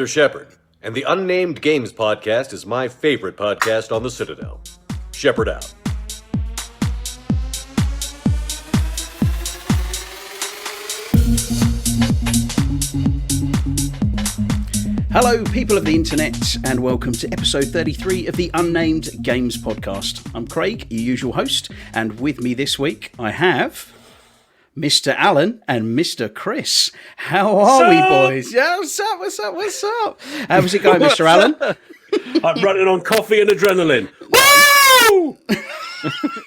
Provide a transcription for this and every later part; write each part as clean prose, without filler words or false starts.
Shepard, and the Unnamed Games podcast is my favorite podcast on the Citadel. Shepard out. Hello, people of the internet, and welcome to episode 33 of the Unnamed Games podcast. I'm Craig, your usual host, and with me this week I have Mr. Alan and Mr. Chris. How are we, boys? Yeah, what's up? How's it going, Mr. Alan? I'm running on coffee and adrenaline. Woo!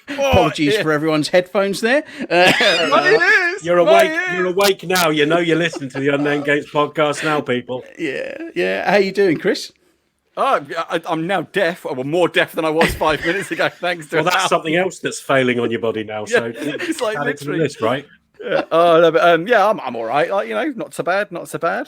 Apologies for everyone's headphones there. You're awake. You're awake now. You know you're listening to the Unnamed Games podcast now, people. Yeah. How you doing, Chris? Oh, I'm now deaf. Well, more deaf than I was 5 minutes ago. Thanks to That's something else that's failing on your body now. So it's like add it to the literally list, right? No, but, I'm all right. Like, not so bad.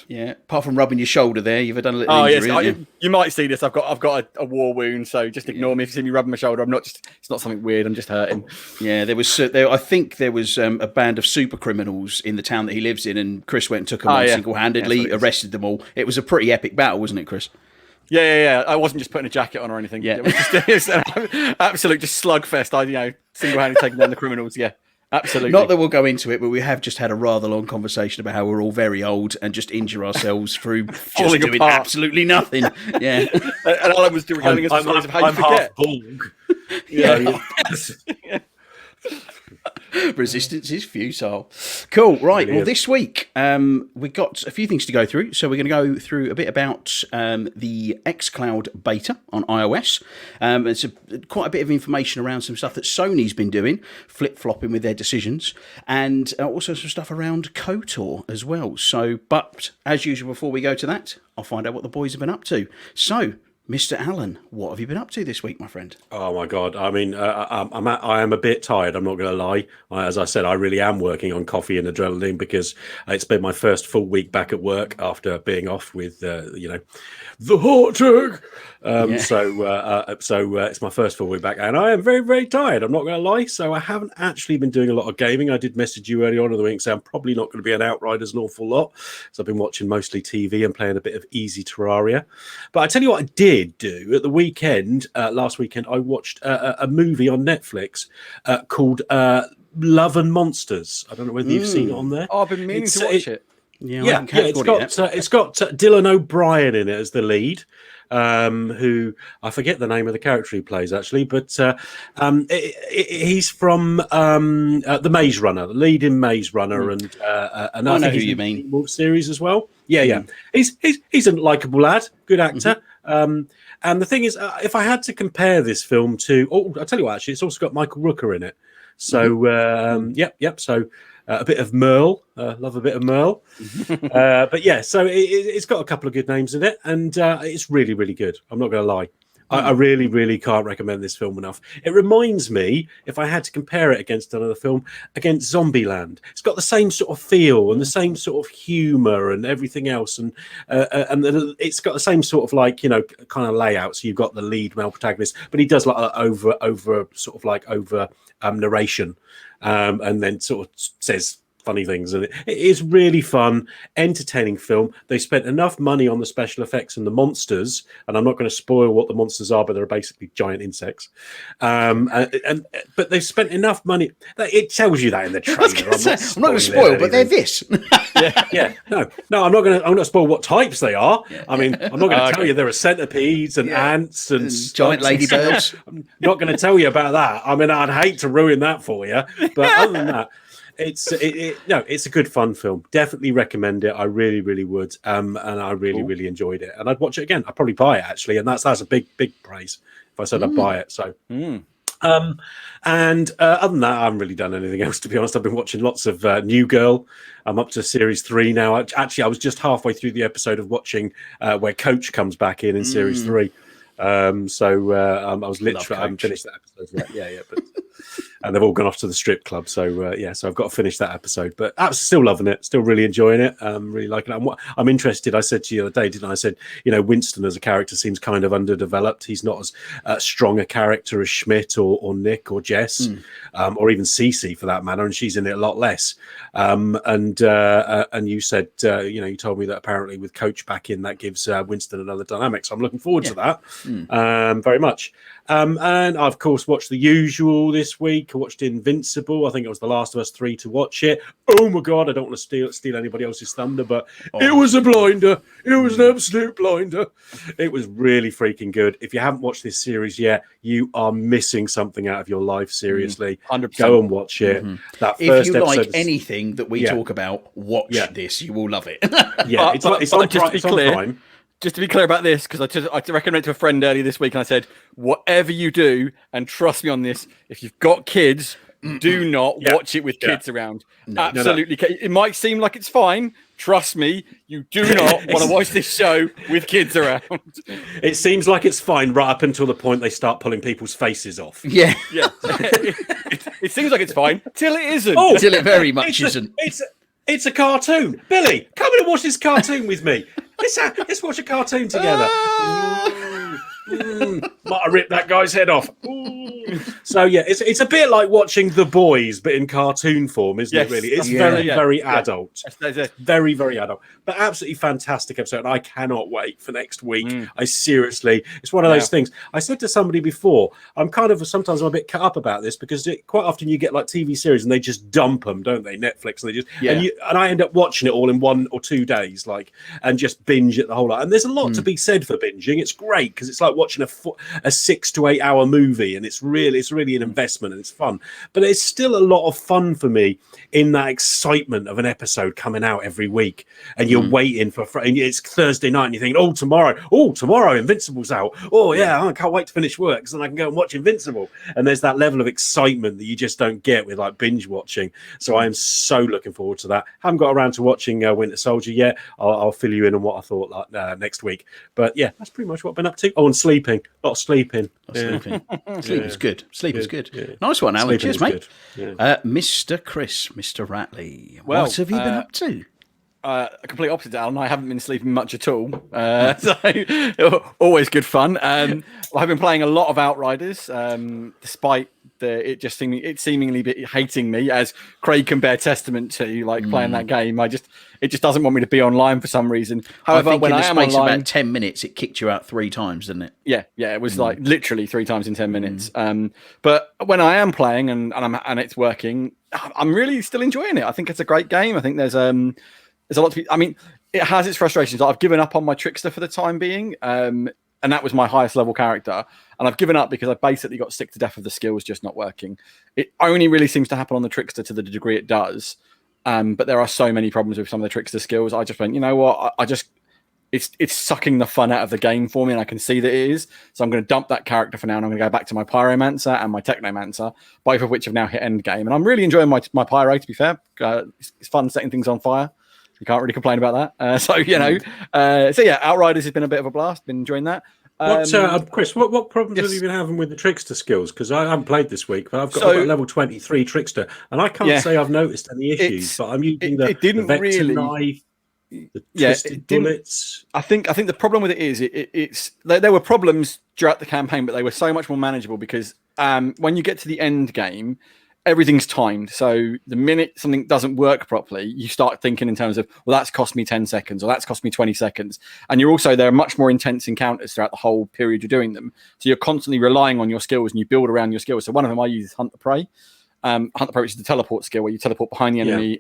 Yeah. Apart from rubbing your shoulder there, you've done a little Oh injury, yes, haven't you? you might see this. I've got a war wound, so just ignore me if you see me rubbing my shoulder. It's not something weird. I'm just hurting. Yeah, I think there was a band of super criminals in the town that he lives in, and Chris went and took them on single-handedly, arrested them all. It was a pretty epic battle, wasn't it, Chris? Yeah. I wasn't just putting a jacket on or anything. Yeah. It was an absolute just slugfest. Single-handedly taking down the criminals. Yeah. Absolutely. Not that we'll go into it, but we have just had a rather long conversation about how we're all very old and just injure ourselves through just doing apart. absolutely nothing. Yeah. And Alan was telling us stories of how you I'm forget. half Borg. Yeah. Resistance is futile. Cool. Right. Really well, this week we got a few things to go through. So we're going to go through a bit about the xCloud beta on iOS. It's quite a bit of information around some stuff that Sony's been doing, flip-flopping with their decisions, and also some stuff around KOTOR as well. So, but as usual, before we go to that, I'll find out what the boys have been up to. So, Mr. Allen, what have you been up to this week, my friend? Oh my God! I mean, I am a bit tired. I'm not going to lie. As I said, I really am working on coffee and adrenaline because it's been my first full week back at work after being off with, the heart attack. So it's my first full week back, and I am very, very tired. I'm not going to lie. So I haven't actually been doing a lot of gaming. I did message you earlier on in the week and say I'm probably not going to be an Outriders an awful lot. So I've been watching mostly TV and playing a bit of Easy Terraria. But I tell you what, I did do at the weekend. Last weekend, I watched a movie on Netflix called Love and Monsters. I don't know whether you've seen it on there. Oh, I've been meaning to watch it. It's got Dylan O'Brien in it as the lead, who I forget the name of the character he plays actually, but he's from the Maze Runner, the lead in Maze Runner, and I know who you mean. Wolf series as well. Yeah. He's a likable lad, good actor. And the thing is, if I had to compare this film to, I'll tell you what, actually, it's also got Michael Rooker in it. So, yep. So, a bit of Merle, love a bit of Merle. But yeah, so it's got a couple of good names in it, and it's really, really good. I'm not going to lie. I really, really can't recommend this film enough. It reminds me, if I had to compare it against another film, against Zombieland. It's got the same sort of feel and the same sort of humour and everything else, and it's got the same sort of kind of layout. So you've got the lead male protagonist, but he does like over narration, and then sort of says funny things, and it is really fun, entertaining film. They spent enough money on the special effects and the monsters, and I'm not going to spoil what the monsters are, but they're basically giant insects. But they've spent enough money. It tells you that in the trailer. I'm not going to spoil, but they're this. No, I'm not going to spoil what types they are. I mean, I'm not going to tell you there are centipedes and ants and giant ladybirds. I'm not going to tell you about that. I mean, I'd hate to ruin that for you, but other than that, it's a good fun film. Definitely recommend it. I really, really would. And I really, really enjoyed it. And I'd watch it again. I'd probably buy it actually. And that's a big praise if I said I'd buy it. So, and other than that, I haven't really done anything else, to be honest. I've been watching lots of New Girl. I'm up to series 3 now. Actually, I was just halfway through the episode of watching where Coach comes back in series 3. I was literally, I haven't finished that episode yet. Yeah. But and they've all gone off to the strip club. So so I've got to finish that episode, but I'm still loving it, still really enjoying it, really liking it. I'm interested. I said to you the other day, didn't I? I said, Winston as a character seems kind of underdeveloped. He's not as strong a character as Schmidt or Nick or Jess, or even Cece for that matter, and she's in it a lot less. And you said, you told me that apparently with Coach back in, that gives Winston another dynamic. So I'm looking forward to that very much. And I've, of course, watched the usual this week. I watched Invincible. I think it was the last of us 3 to watch it. Oh, my God. I don't want to steal anybody else's thunder, but it was a blinder. It was an absolute blinder. It was really freaking good. If you haven't watched this series yet, you are missing something out of your life, seriously. 100%. Go and watch it. That If first you like episode anything that we talk about, watch this. You will love it. Yeah, it's on Prime. Just to be clear about this, because I recommended it to a friend earlier this week, and I said, whatever you do, and trust me on this, if you've got kids, do not watch it with kids around. Absolutely. No. It might seem like it's fine. Trust me, you do not want to watch this show with kids around. It seems like it's fine right up until the point they start pulling people's faces off. Yeah. It seems like it's fine till it isn't. Oh, till it very much isn't. It's a cartoon. Billy, come in and watch this cartoon with me. Let's watch a cartoon together. Might have ripped that guy's head off. So it's a bit like watching The Boys, but in cartoon form, isn't it? Really, it's very adult, very very adult, but absolutely fantastic episode. And I cannot wait for next week. It's one of those things. I said to somebody before, sometimes I'm a bit cut up about this because quite often you get like TV series and they just dump them, don't they? Netflix, and they just and I end up watching it all in 1 or 2 days, and just binge it the whole lot. And there's a lot to be said for binging. It's great because it's like watching a 6 to 8 hour movie, and it's really an investment and it's fun. But it's still a lot of fun for me in that excitement of an episode coming out every week, and you're waiting and it's Thursday night, and you think, tomorrow Invincible's out. I can't wait to finish work because then I can go and watch Invincible. And there's that level of excitement that you just don't get with like binge watching. So I am so looking forward to that. Haven't got around to watching Winter Soldier yet. I'll fill you in on what I thought next week. But yeah, that's pretty much what I've been up to. Oh, and sleeping. A lot of sleeping. Sleeping's good. Sleeping's good. Yeah. Nice one, Alan. Sleeping Cheers, mate. Yeah. Mr. Chris, Mr. Ratley, Well, what have you been up to? Complete opposite to Alan. I haven't been sleeping much at all. So always good fun. I've been playing a lot of Outriders, despite it seemingly hating me, as Craig can bear testament to. Like playing that game, it just doesn't want me to be online for some reason. However, I think when in the I am space of online, about 10 minutes, it kicked you out 3 times, didn't it? Yeah, it was like literally 3 times in 10 minutes. But when I am playing and it's working, I'm really still enjoying it. I think it's a great game. I think there's a lot to be. I mean, it has its frustrations. I've given up on my Trickster for the time being, and that was my highest level character. And I've given up because I basically got sick to death of the skills just not working. It only really seems to happen on the Trickster to the degree it does. But there are so many problems with some of the Trickster skills. I just went, you know what? It's sucking the fun out of the game for me, and I can see that it is. So I'm going to dump that character for now, and I'm going to go back to my Pyromancer and my Technomancer, both of which have now hit end game. And I'm really enjoying my Pyro, to be fair. It's fun setting things on fire. You can't really complain about that. So Outriders has been a bit of a blast. Been enjoying that. Chris, what problems have you been having with the Trickster skills? Because I haven't played this week, but I've got level 23 Trickster, and I can't say I've noticed any issues. But I'm using the Vector knife, the twisted bullets. I think the problem with it is there were problems throughout the campaign, but they were so much more manageable because when you get to the end game, everything's timed. So the minute something doesn't work properly, you start thinking in terms of, well, that's cost me 10 seconds or that's cost me 20 seconds. And there are much more intense encounters throughout the whole period you're doing them. So you're constantly relying on your skills and you build around your skills. So one of them I use is Hunt the Prey. Hunt the Prey, which is the teleport skill where you teleport behind the enemy.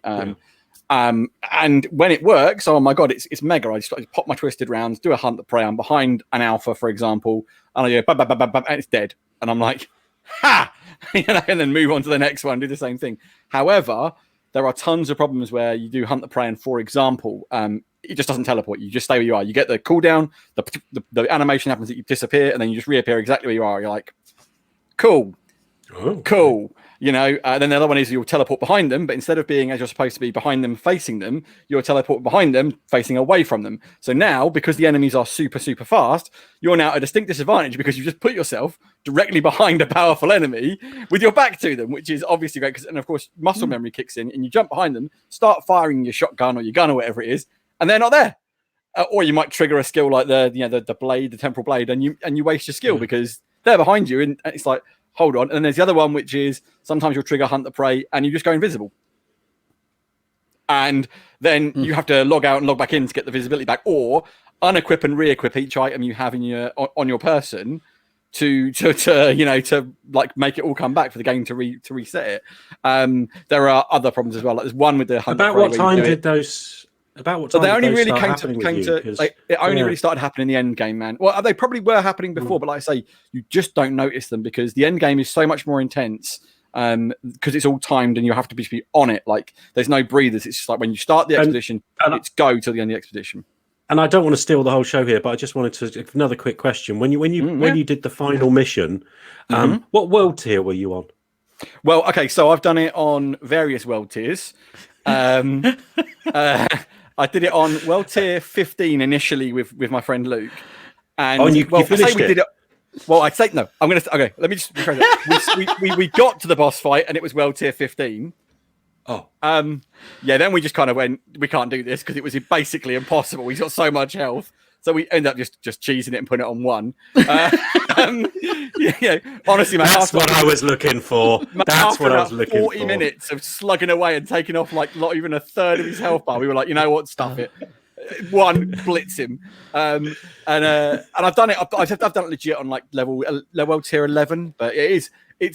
And when it works, oh my God, it's mega. I just pop my twisted rounds, do a Hunt the Prey. I'm behind an alpha, for example, and I go, bam, bam, bam, bam, bam, and it's dead. And I'm like, ha! And then move on to the next one, do the same thing. However, there are tons of problems where you do Hunt the Prey, and for example, it just doesn't teleport. You just stay where you are. You get the cooldown, the animation happens that you disappear, and then you just reappear exactly where you are. You're like, cool. Oh. Cool. Then the other one is you'll teleport behind them, but instead of being as you're supposed to be behind them facing them, you'll teleport behind them facing away from them. So now, because the enemies are super, super fast, you're now at a distinct disadvantage because you've just put yourself directly behind a powerful enemy with your back to them, which is obviously great. And of course, muscle memory kicks in and you jump behind them, start firing your shotgun or your gun or whatever it is, and they're not there. Or you might trigger a skill like the blade, the temporal blade, and you waste your skill because they're behind you. And it's like, hold on. And then there's the other one, which is sometimes you'll trigger hunt the prey and you just go invisible. And then you have to log out and log back in to get the visibility back, or unequip and re-equip each item you have on your person to like make it all come back for the game to reset it. There are other problems as well. Like there's one with the hunt. About what time did those? About what time? So they only did really those it only really started happening in the end game, man. Well, they probably were happening before, but like I say, you just don't notice them because the end game is so much more intense. Because it's all timed and you have to be on it. Like there's no breathers. It's just like when you start the expedition, it's go till the end of the expedition. And I don't want to steal the whole show here, but I just wanted to another quick question. When you did the final mission, what world tier were you on? Well, okay, so I've done it on various world tiers. I did it on world tier 15 initially with my friend Luke. And you finished it? Well, I'd say no. Okay. Let me just rephrase that. We got to the boss fight, and it was world tier 15. Oh, Then we just kind of went, we can't do this because it was basically impossible. He's got so much health, so we ended up just cheesing it and putting it on 1. Honestly, man, that's what I was looking for. That's what I was looking 40 for. minutes of slugging away and taking off like not even a third of his health bar. We were like, you know what, stuff it. 1 blitz him, and I've done it. I've done it legit on like level tier 11, but it's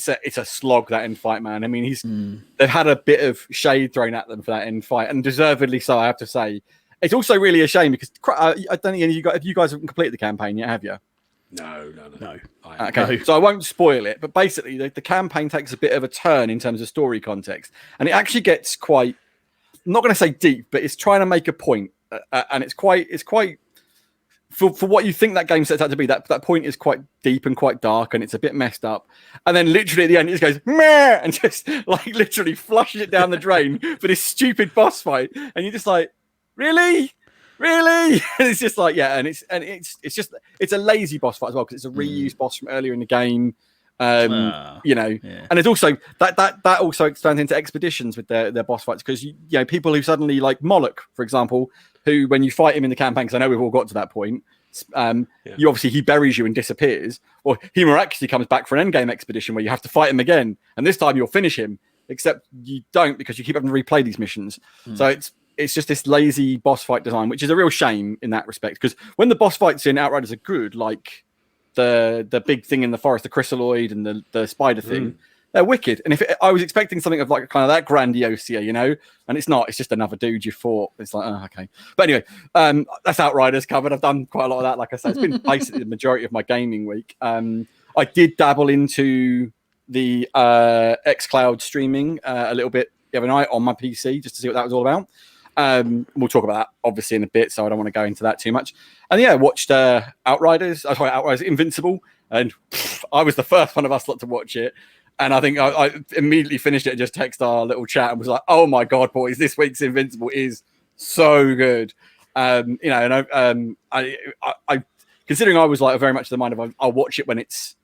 a slog, that end fight, man. I mean, they've had a bit of shade thrown at them for that end fight, and deservedly so, I have to say. It's also really a shame because I don't think you guys haven't completed the campaign yet, have you? No. Okay, so I won't spoil it, but basically the campaign takes a bit of a turn in terms of story context, and it actually gets quite, I'm not going to say deep, but it's trying to make a point, and it's quite for what you think that game sets out to be. That point is quite deep and quite dark, and it's a bit messed up. And then literally at the end, it just goes meh, and just like literally flushes it down the drain for this stupid boss fight, and you're just like, really. And it's just like, it's a lazy boss fight as well because it's a reused boss from earlier in the game. And it's also that also expands into expeditions with their boss fights because people who suddenly like Moloch, for example, who when you fight him in the campaign, because I know we've all got to that point, he buries you and disappears, or he miraculously comes back for an endgame expedition where you have to fight him again, and this time you'll finish him, except you don't because you keep having to replay these missions. So it's just this lazy boss fight design, which is a real shame in that respect. Because when the boss fights in Outriders are good, like the big thing in the forest, the chrysaloid and the spider thing, they're wicked. And I was expecting something of like kind of that grandiose here, and it's not. It's just another dude you fought. It's like, oh, okay. But anyway, that's Outriders covered. I've done quite a lot of that. Like I said, it's been basically the majority of my gaming week. I did dabble into the xCloud streaming a little bit the other night on my PC just to see what that was all about. We'll talk about that obviously in a bit, so I don't want to go into that too much. And watched Outriders Invincible, and I was the first one of us lot to watch it. And I think I immediately finished it and just texted our little chat and was like, "Oh my god, boys, this week's Invincible is so good." I considering I was like very much the mind of I'll watch it when it's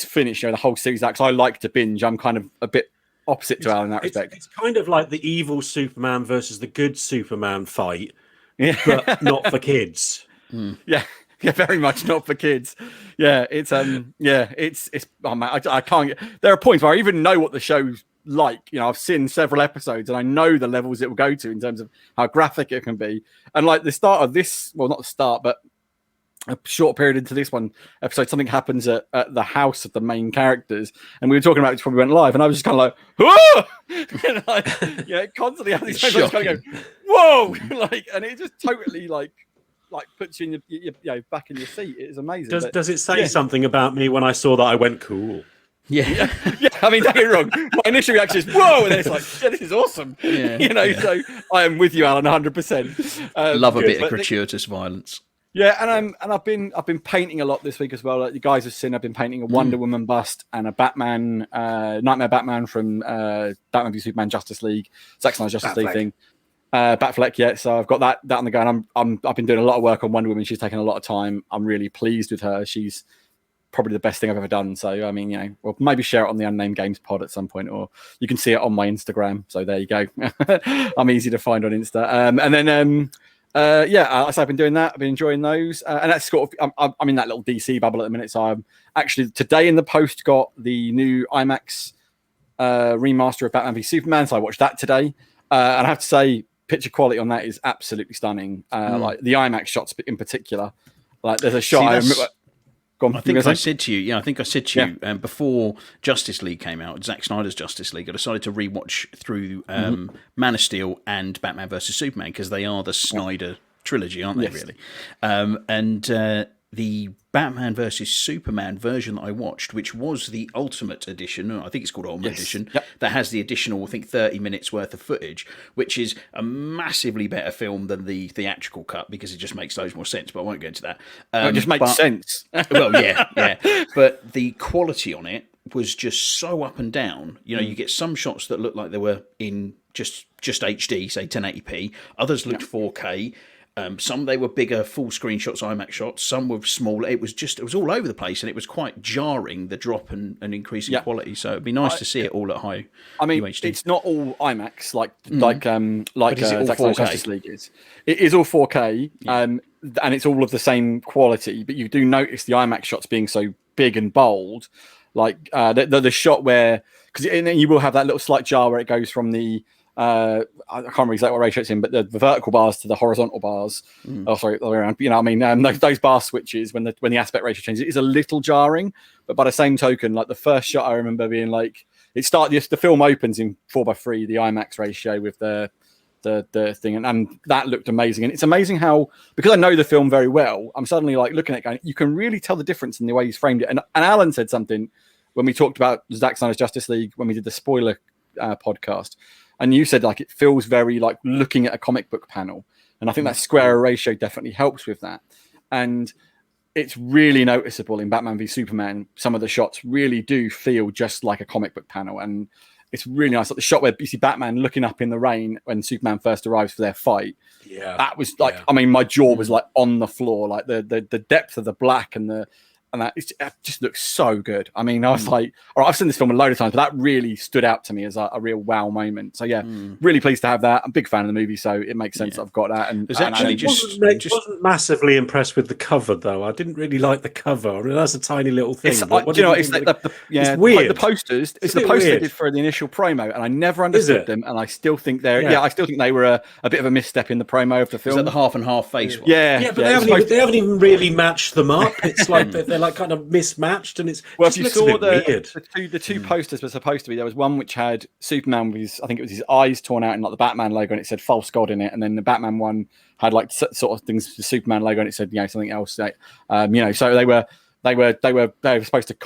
finished, the whole series. Because I like to binge. I'm kind of a bit opposite to Al in that respect. It's kind of like the evil Superman versus the good Superman fight, but not for kids. Yeah, very much not for kids. Yeah, it's it's. Oh man, I can't get. There are points where I even know what the show's like. I've seen several episodes and I know the levels it will go to in terms of how graphic it can be. And like the start of this, well, not the start, but a short period into this one episode, something happens at the house of the main characters, and we were talking about it before we went live, and I was just kind of like, whoa! And like, constantly have these moments kind of go, whoa! Like, and it just totally like puts you in your back in your seat. It is amazing. Does it say something about me when I saw that I went cool? Yeah. I mean, don't get me wrong. My initial reaction is whoa, and then it's like, yeah, this is awesome. So I am with you, Alan, 100%. Love a bit of gratuitous violence. Yeah, and I've been painting a lot this week as well. Like you guys have seen, I've been painting a Wonder Woman bust and a Batman, Nightmare Batman from Batman v Superman Justice League, Zack Snyder's Justice League thing. Batfleck, yeah. So I've got that on the go. And I've been doing a lot of work on Wonder Woman. She's taken a lot of time. I'm really pleased with her. She's probably the best thing I've ever done. So I mean, we'll maybe share it on the Unnamed Games pod at some point, or you can see it on my Instagram. So there you go. I'm easy to find on Insta. And then so I've been doing that. I've been enjoying those, and that's sort of I'm in that little DC bubble at the minute. So I'm actually today in the post got the new IMAX remaster of Batman v Superman. So I watched that today, and I have to say, picture quality on that is absolutely stunning. Like the IMAX shots in particular. Like there's a shot. I think I said to you, before Justice League came out, Zack Snyder's Justice League, I decided to rewatch through Man of Steel and Batman vs Superman because they are the Snyder trilogy, aren't they? Really? The Batman versus Superman version that I watched, which was the Ultimate Edition, I think it's called Ultimate Edition, that has the additional, I think, 30 minutes worth of footage, which is a massively better film than the theatrical cut because it just makes loads more sense, but I won't go into that. It just makes sense. Well, yeah. But the quality on it was just so up and down. You get some shots that look like they were in just HD, say 1080p. Others looked 4K. Some they were bigger full screen shots, IMAX shots. Some were smaller. It was all over the place, and it was quite jarring, the drop and increase in quality. So it'd be nice to see it all at high. I mean, UHD. it's not all IMAX like Zack Snyder's Justice League is. It is all 4K, and it's all of the same quality. But you do notice the IMAX shots being so big and bold, like the shot where because you will have that little slight jar where it goes from the I can't remember exactly what ratio it's in, but the vertical bars to the horizontal bars. Oh, sorry, the other way around. You know what I mean? Those bar switches, when the aspect ratio changes, it is a little jarring. But by the same token, like the first shot, I remember being like, the film opens in 4:3, the IMAX ratio with the thing, and that looked amazing. And it's amazing how, because I know the film very well, I'm suddenly like looking at it going, you can really tell the difference in the way he's framed it. And Alan said something when we talked about Zack Snyder's Justice League when we did the spoiler podcast. And you said like it feels very like looking at a comic book panel, and I think that square ratio definitely helps with that. And it's really noticeable in Batman v Superman. Some of the shots really do feel just like a comic book panel, and it's really nice. Like the shot where you see Batman looking up in the rain when Superman first arrives for their fight. Yeah, that was like, I mean, my jaw was like on the floor. Like the depth of the black and that it just looks so good. I mean, I was like, all right, I've seen this film a load of times, but that really stood out to me as a real wow moment. So yeah, really pleased to have that. I'm a big fan of the movie, so it makes sense that I've got that. And there's actually wasn't massively impressed with the cover though. I didn't really like the cover. I mean, that's a tiny little thing. It's weird. It's weird. Like the posters. It's the poster they did for the initial promo, and I never understood them. And I still think I still think they were a bit of a misstep in the promo of the film. Is that the half and half face one? Yeah, but they haven't even really matched them up. It's like they're like kind of mismatched, and it's if you saw the two posters were supposed to be, there was one which had Superman with his, I think it was his eyes torn out and like the Batman logo, and it said false god in it, and then the Batman one had like sort of things the Superman logo, and it said something else. So they were supposed to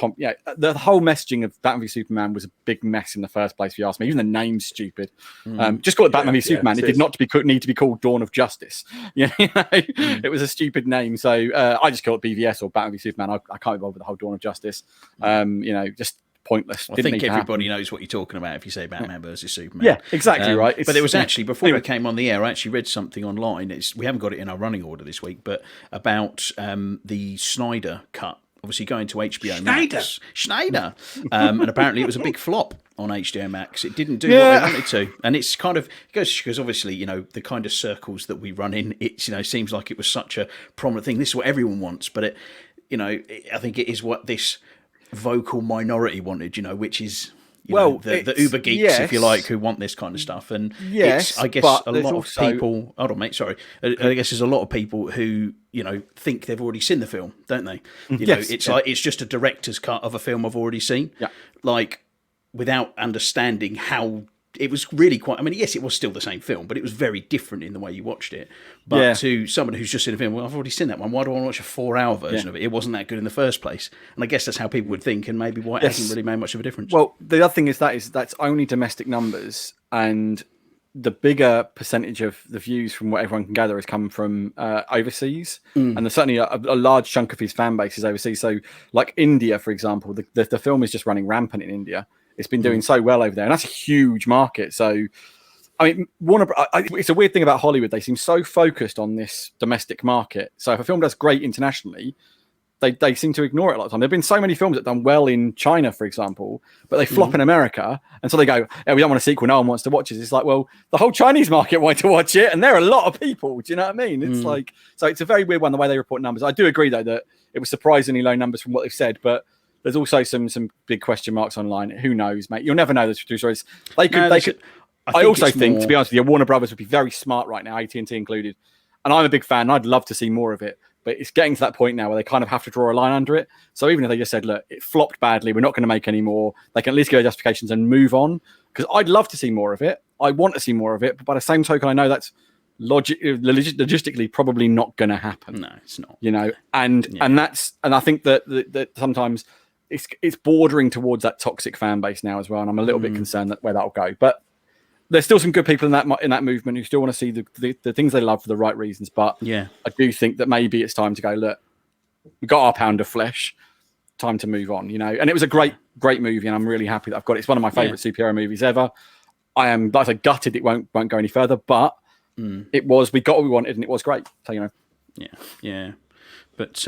the whole messaging of Batman v Superman was a big mess in the first place, if you ask me. Even the name's stupid. Just call it Batman v Superman. It did not need to be called Dawn of Justice. It was a stupid name. So I just call it BVS or Batman v Superman. I can't be bothered with the whole Dawn of Justice. Just pointless. I think everybody knows what you're talking about if you say Batman versus Superman. Yeah, exactly right. But it was actually, before we came on the air, I actually read something online. We haven't got it in our running order this week, but about the Snyder cut. Obviously going to HBO Max. Schneider. And apparently it was a big flop on HBO Max. It didn't do what they wanted to. And it's kind of, because obviously, the kind of circles that we run in, it seems like it was such a prominent thing. This is what everyone wants. But, I think it is what this vocal minority wanted, which is... the uber geeks, if you like, who want this kind of stuff, and I guess a lot of people. Hold on, mate. Sorry. I guess there's a lot of people who think they've already seen the film, don't they? Like it's just a director's cut of a film I've already seen. Yeah. Like without understanding how. It was really quite. I mean, yes, it was still the same film, but it was very different in the way you watched it. But to someone who's just seen a film, well, I've already seen that one. Why do I want to watch a 4-hour version of it? It wasn't that good in the first place. And I guess that's how people would think, and maybe why it hasn't really made much of a difference. Well, the other thing is that's only domestic numbers, and the bigger percentage of the views, from what everyone can gather, has come from overseas, and there's certainly a large chunk of his fan base is overseas. So, like India, for example, the film is just running rampant in India. It's been doing so well over there, and that's a huge market. So, I mean, it's a weird thing about Hollywood. They seem so focused on this domestic market. So if a film does great internationally, they seem to ignore it a lot of time. There have been so many films that have done well in China, for example, but they flop in America. And so they go, we don't want a sequel. No one wants to watch it. It's like, well, the whole Chinese market wanted to watch it. And there are a lot of people. Do you know what I mean? It's like, so it's a very weird one, the way they report numbers. I do agree, though, that it was surprisingly low numbers from what they've said, but there's also some big question marks online. Who knows, mate? You'll never know the true stories. They could. I also think, to be honest with you, Warner Brothers would be very smart right now, AT&T included. And I'm a big fan. I'd love to see more of it. But it's getting to that point now where they kind of have to draw a line under it. So even if they just said, look, it flopped badly, we're not going to make any more, they can at least give their justifications and move on. Because I'd love to see more of it. I want to see more of it. But by the same token, I know that's logistically probably not going to happen. No, it's not. You know, and I think that sometimes it's bordering towards that toxic fan base now as well. And I'm a little bit concerned that where that'll go. But there's still some good people in that movement who still want to see the things they love for the right reasons. But I do think that maybe it's time to go, look, we got our pound of flesh, time to move on, you know. And it was a great movie, and I'm really happy that I've got it. It's one of my favorite superhero movies ever. I am, like I said, gutted it won't go any further, but we got what we wanted, and it was great. So, you know. Yeah. But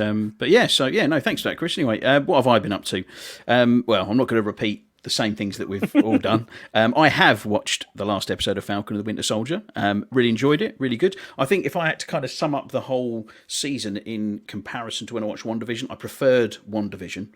yeah, so yeah, no, thanks for that, Chris. Anyway, what have I been up to? Well, I'm not going to repeat the same things that we've all done. I have watched the last episode of Falcon and the Winter Soldier. Really enjoyed it. Really good. I think if I had to kind of sum up the whole season in comparison to when I watched WandaVision, I preferred WandaVision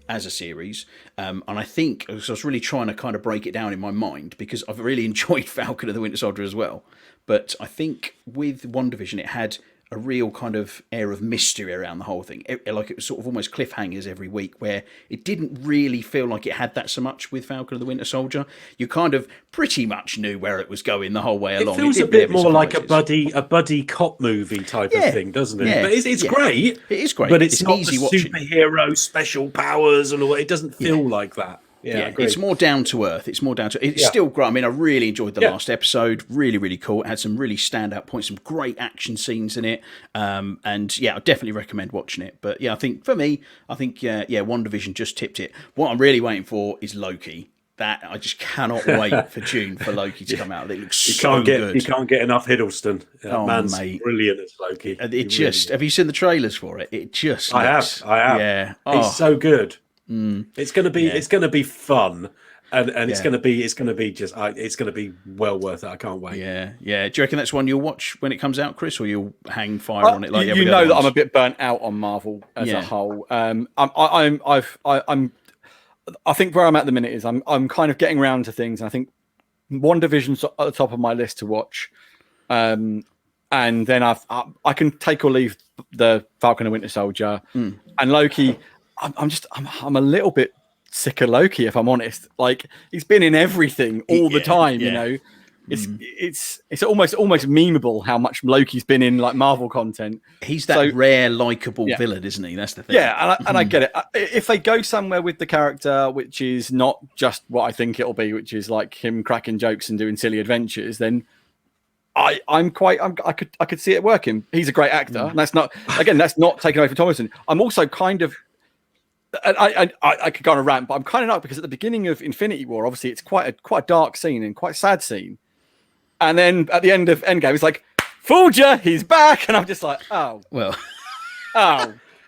as a series. And I think I was really trying to kind of break it down in my mind because I've really enjoyed Falcon and the Winter Soldier as well. But I think with WandaVision, it had a real kind of air of mystery around the whole thing. It was sort of almost cliffhangers every week, where it didn't really feel like it had that so much with Falcon and the Winter Soldier. You kind of pretty much knew where it was going the whole way along. It feels a bit more like a buddy cop movie type of thing, doesn't it? Yeah, but it's great. It is great, but it's not easy the watching. Superhero special powers and all that. It doesn't feel like that. Yeah, it's more down to earth. It's still great. I mean, I really enjoyed the last episode. Really, really cool. It had some really standout points, some great action scenes in it. And yeah, I definitely recommend watching it. But yeah, I think for me, WandaVision just tipped it. What I'm really waiting for is Loki. That I just cannot wait for June for Loki to come out. It looks good. You can't get enough Hiddleston. Man's mate, brilliant as Loki. Have you seen the trailers for it? It just I have. Yeah, he's so good. It's going to be fun, and it's going to be well worth it. I can't wait. Yeah. Do you reckon that's one you'll watch when it comes out, Chris, or you'll hang fire on it like you know that I'm a bit burnt out on Marvel as a whole. I think where I'm at the minute is I'm kind of getting around to things, and I think WandaVision's at the top of my list to watch. And then I can take or leave the Falcon and Winter Soldier and Loki. I'm a little bit sick of Loki, if I'm honest. Like, he's been in everything all the time, you know. It's almost memeable how much Loki's been in like Marvel content. He's that rare likable villain, isn't he? That's the thing. Yeah, and I get it. If they go somewhere with the character which is not just what I think it'll be, which is like him cracking jokes and doing silly adventures, then I could see it working. He's a great actor, and that's not taken away from Thomason. I'm also kind of. I could go on a rant, but I'm kind of not, because at the beginning of Infinity War, obviously it's quite a dark scene and quite a sad scene, and then at the end of Endgame, it's like, fooled ya, he's back, and I'm just like, I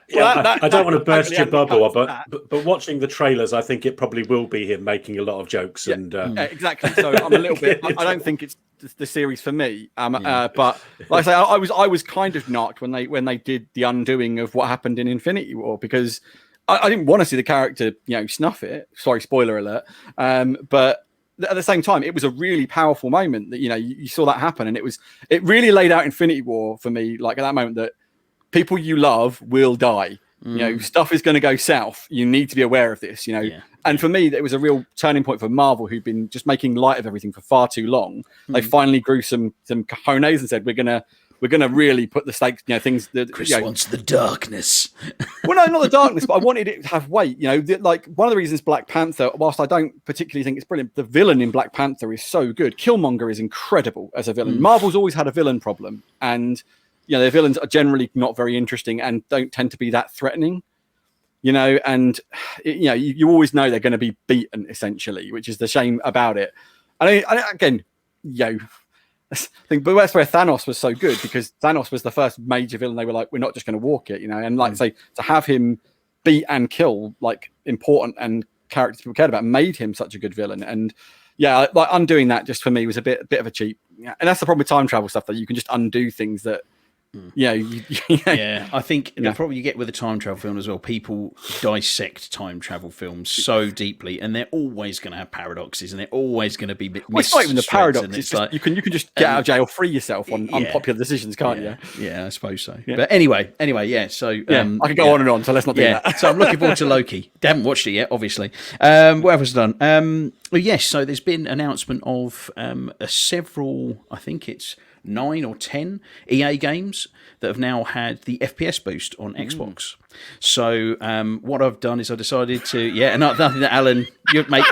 don't want to burst your bubble, but watching the trailers, I think it probably will be him making a lot of jokes. Exactly. So I'm a little bit. I don't think it's the series for me. But like I say, I was kind of knocked when they did the undoing of what happened in Infinity War, because I didn't want to see the character, snuff it. Sorry, spoiler alert. But at the same time, it was a really powerful moment that, you saw that happen. And it really laid out Infinity War for me, like at that moment, that people you love will die. Stuff is going to go south. You need to be aware of this, And for me, it was a real turning point for Marvel, who'd been just making light of everything for far too long. They finally grew some cojones and said, we're going to we're going to really put the stakes, things that Chris wants the darkness. well, no, not the darkness, but I wanted it to have weight. Like one of the reasons Black Panther, whilst I don't particularly think it's brilliant, the villain in Black Panther is so good. Killmonger is incredible as a villain. Marvel's always had a villain problem, and their villains are generally not very interesting and don't tend to be that threatening. And you always know they're going to be beaten essentially, which is the shame about it. And again, I think, but that's where Thanos was so good, because Thanos was the first major villain. They were like, we're not just going to walk it, and like say to have him beat and kill like important and characters people cared about made him such a good villain. And like undoing that just for me was a bit of a cheap. And that's the problem with time travel stuff, that you can just undo things that. I think the problem you get with a time travel film as well, people dissect time travel films so deeply, and they're always going to have paradoxes, and they're always going to be it's not even the paradox. It's just, you can just get out of jail, free yourself on unpopular decisions, can't you? Yeah, I suppose so. Yeah. But anyway, yeah. So I could go on and on, so let's not do that. So I'm looking forward to Loki. They haven't watched it yet, obviously. What else was done? Yes, so there's been announcement of several. I think it's 9 or 10 EA games that have now had the FPS boost on Xbox. So what I've done is I decided to, nothing that Alan, mate,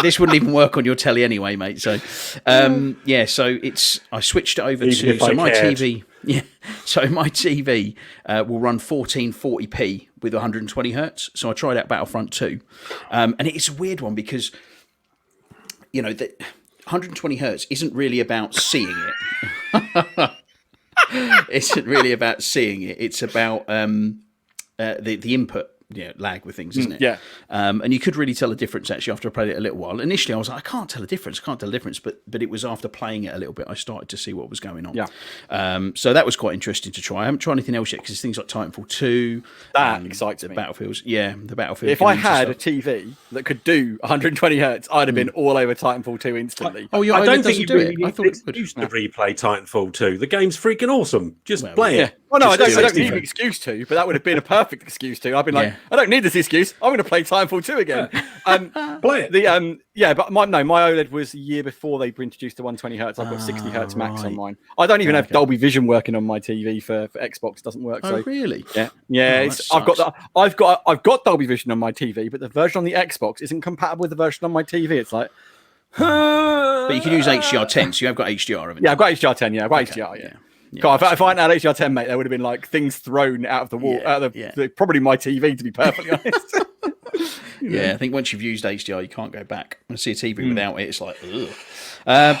this wouldn't even work on your telly anyway, mate. So so I switched it over to my TV. Yeah, so my TV will run 1440p with 120 hertz. So I tried out Battlefront 2, and it's a weird one because the 120 hertz isn't really about seeing it. Isn't really about seeing it. It's about the input lag with things, isn't it? Yeah. And you could really tell the difference actually after I played it a little while. Initially, I was like, I can't tell the difference. But it was after playing it a little bit, I started to see what was going on. Yeah. So that was quite interesting to try. I haven't tried anything else yet because things like Titanfall 2. That excites me. Battlefields. Yeah, the Battlefield. If I had a TV that could do 120 hertz, I'd have been all over Titanfall 2 instantly. I don't think you really need an excuse to replay Titanfall 2. The game's freaking awesome. Just play it. Well, no, I don't need an excuse to, but that would have been a perfect excuse to. I've been like, I don't need this excuse. I'm going to play Titanfall 2 again. Play it. But my OLED was a year before they introduced the 120 hertz. I've got 60 hertz max on mine. I don't even have Dolby Vision working on my TV for Xbox. Doesn't work. Oh, really? Yeah. I've got Dolby Vision on my TV, but the version on the Xbox isn't compatible with the version on my TV. It's like. But you can use HDR10, so you have got HDR, haven't you? Yeah, I've got HDR10. Yeah, I've got HDR. Yeah. God, if I hadn't had HDR10, mate, there would have been like things thrown out of the wall, probably my TV, to be perfectly honest. I think once you've used HDR, you can't go back. I see a TV without it, it's like, ugh.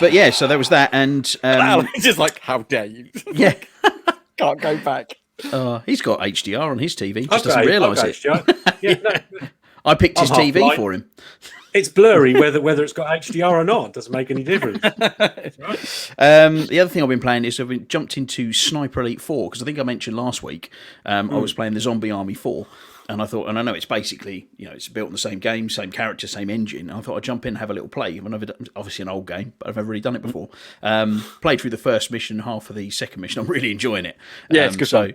But yeah, so there was that, and it's just like, how dare you? Yeah, can't go back. He's got HDR on his TV, just doesn't realise it. I picked his TV for him. It's blurry whether it's got HDR or not. It doesn't make any difference. The other thing I've been playing is I've been jumped into Sniper Elite 4 because I think I mentioned last week I was playing the Zombie Army 4, and I thought, and I know it's basically it's built on the same game, same character, same engine. And I thought I'd jump in and have a little play. I've never done, obviously an old game, but I've never really done it before. Played through the first mission, half of the second mission. I'm really enjoying it. It's good. So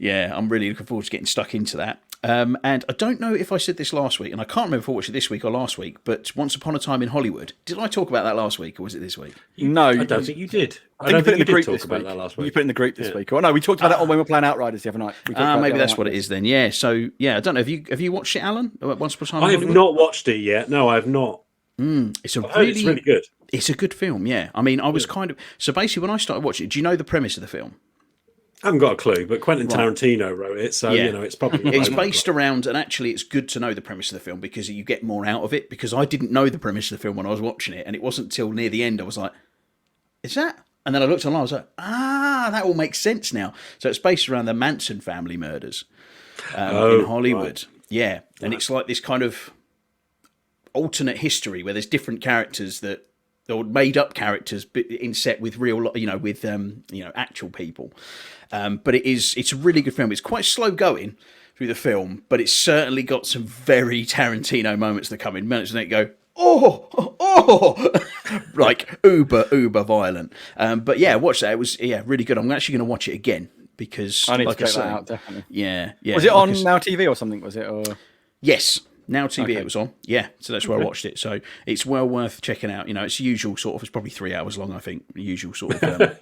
I'm really looking forward to getting stuck into that. And I don't know if I said this last week, and I can't remember if I watched it this week or last week, but Once Upon a Time in Hollywood. Did I talk about that last week, or was it this week? No. I don't think you did. I don't think you did talk about that last week. You put it in the group this week. Oh, no, we talked about it when we were playing Outriders the other night. Maybe that's what it is then. Yeah, so, I don't know. Have you watched it, Alan? Once Upon a Time in Hollywood? I have not watched it yet. No, I have not. It's really good. It's a good film, yeah. I mean, I was kind of... So basically, when I started watching it, do you know the premise of the film? I haven't got a clue, but Quentin Tarantino wrote it, so it's probably... It's based around, and actually it's good to know the premise of the film because you get more out of it, because I didn't know the premise of the film when I was watching it, and it wasn't until near the end I was like, is that? And then I looked online, I was like, that all makes sense now. So it's based around the Manson family murders in Hollywood. Right. Yeah, and it's like this kind of alternate history where there's different characters that... or made up characters in set with real, with actual people. But it's a really good film. It's quite slow going through the film, but it's certainly got some very Tarantino moments that come in. Moments that go, like uber violent. But yeah, watch that. It was really good. I'm actually going to watch it again because I need to check that out, definitely. Yeah. Was it on Now TV or something? Was it? Or... Yes. Now TV Okay. it was on. Yeah, so that's where I watched it. So it's well worth checking out. You know, it's usual sort of. It's probably 3 hours long, I think. Usual sort of.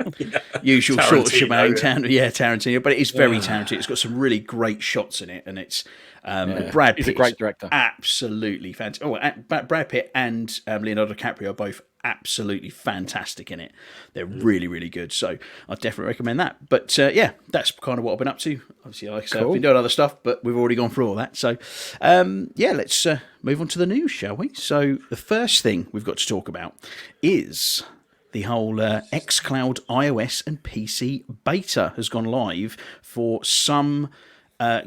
Usual sort of shebang. Tarantino, but it is very talented. It's got some really great shots in it, and it's Brad Pitt. He's a great director. Absolutely fantastic. Oh, Brad Pitt and Leonardo DiCaprio are both absolutely fantastic in it. They're really, really good. So I definitely recommend that. But yeah, that's kind of what I've been up to. Obviously, like I said, I've been doing other stuff, but we've already gone through all that. So yeah, let's move on to the news, shall we? So the first thing we've got to talk about is the whole xCloud iOS and PC beta has gone live for some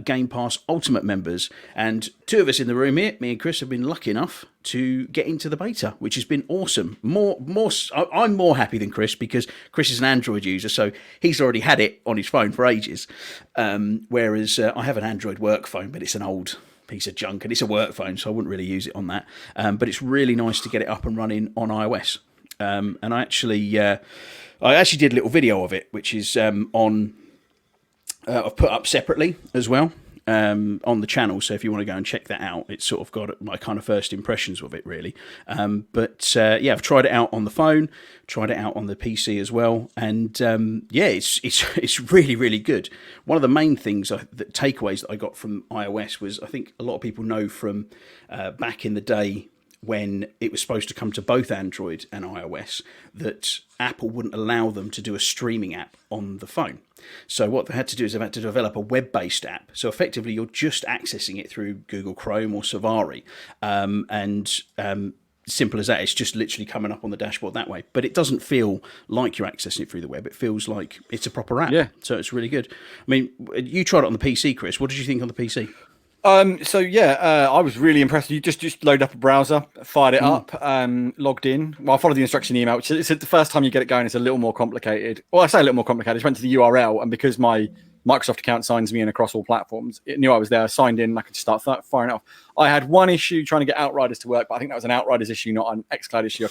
Game Pass Ultimate members, and two of us in the room here, me and Chris, have been lucky enough to get into the beta, which has been awesome. I'm more happy than Chris because Chris is an Android user, so he's already had it on his phone for ages. Whereas I have an Android work phone, but it's an old piece of junk, and it's a work phone, so I wouldn't really use it on that. But it's really nice to get it up and running on iOS. And I actually did a little video of it, which is on. I've put up separately as well on the channel, so if you want to go and check that out, it's sort of got my kind of first impressions of it, really. But yeah, I've tried it out on the phone, tried it out on the PC as well, and yeah, it's really, really good. One of the main things, the takeaways that I got from iOS was, I think a lot of people know from back in the day when it was supposed to come to both Android and iOS, that Apple wouldn't allow them to do a streaming app on the phone. So what they had to do is they had to develop a web-based app. So effectively, you're just accessing it through Google Chrome or Safari. Simple as that. It's just literally coming up on the dashboard that way. But it doesn't feel like you're accessing it through the web. It feels like it's a proper app. Yeah. So it's really good. I mean, you tried it on the PC, Chris. What did you think on the PC? So yeah, I was really impressed. You just load up a browser, fired it up, logged in. Well, I followed the instruction email, which is the first time you get it going. It's a little more complicated. Well, I say a little more complicated. I just went to the URL, and because my Microsoft account signs me in across all platforms, it knew I was there, signed in, and I could just start firing it off. I had one issue trying to get Outriders to work, but I think that was an Outriders issue, not an xCloud issue. I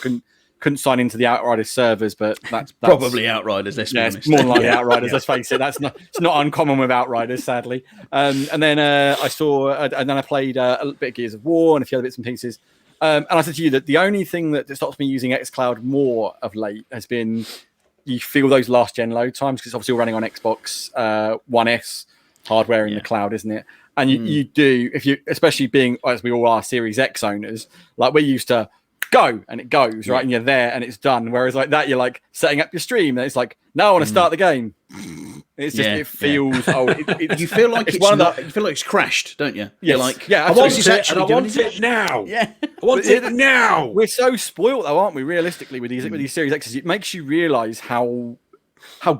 couldn't sign into the Outriders servers, but that's probably Outriders. Let's be honest. It's more than likely Outriders. Let's face it. It's not uncommon with Outriders, sadly. And then I saw, and then I played a bit of Gears of War and a few other bits and pieces. And I said to you that the only thing that stops me using xCloud more of late has been you feel those last gen load times, because it's obviously all running on Xbox One S hardware in the cloud, isn't it? And you do, if you, especially being as we all are Series X owners, like we're used to go and it goes right, and you're there and it's done. Whereas like that, you're like setting up your stream and it's like, now I want to start the game. It's just it feels you feel like you feel like it's crashed, don't you? Yes. You're like, yeah, I want absolutely. it, and I want it now. Yeah. I want it now. We're so spoiled though, aren't we? Realistically, with these Series X's, it makes you realise how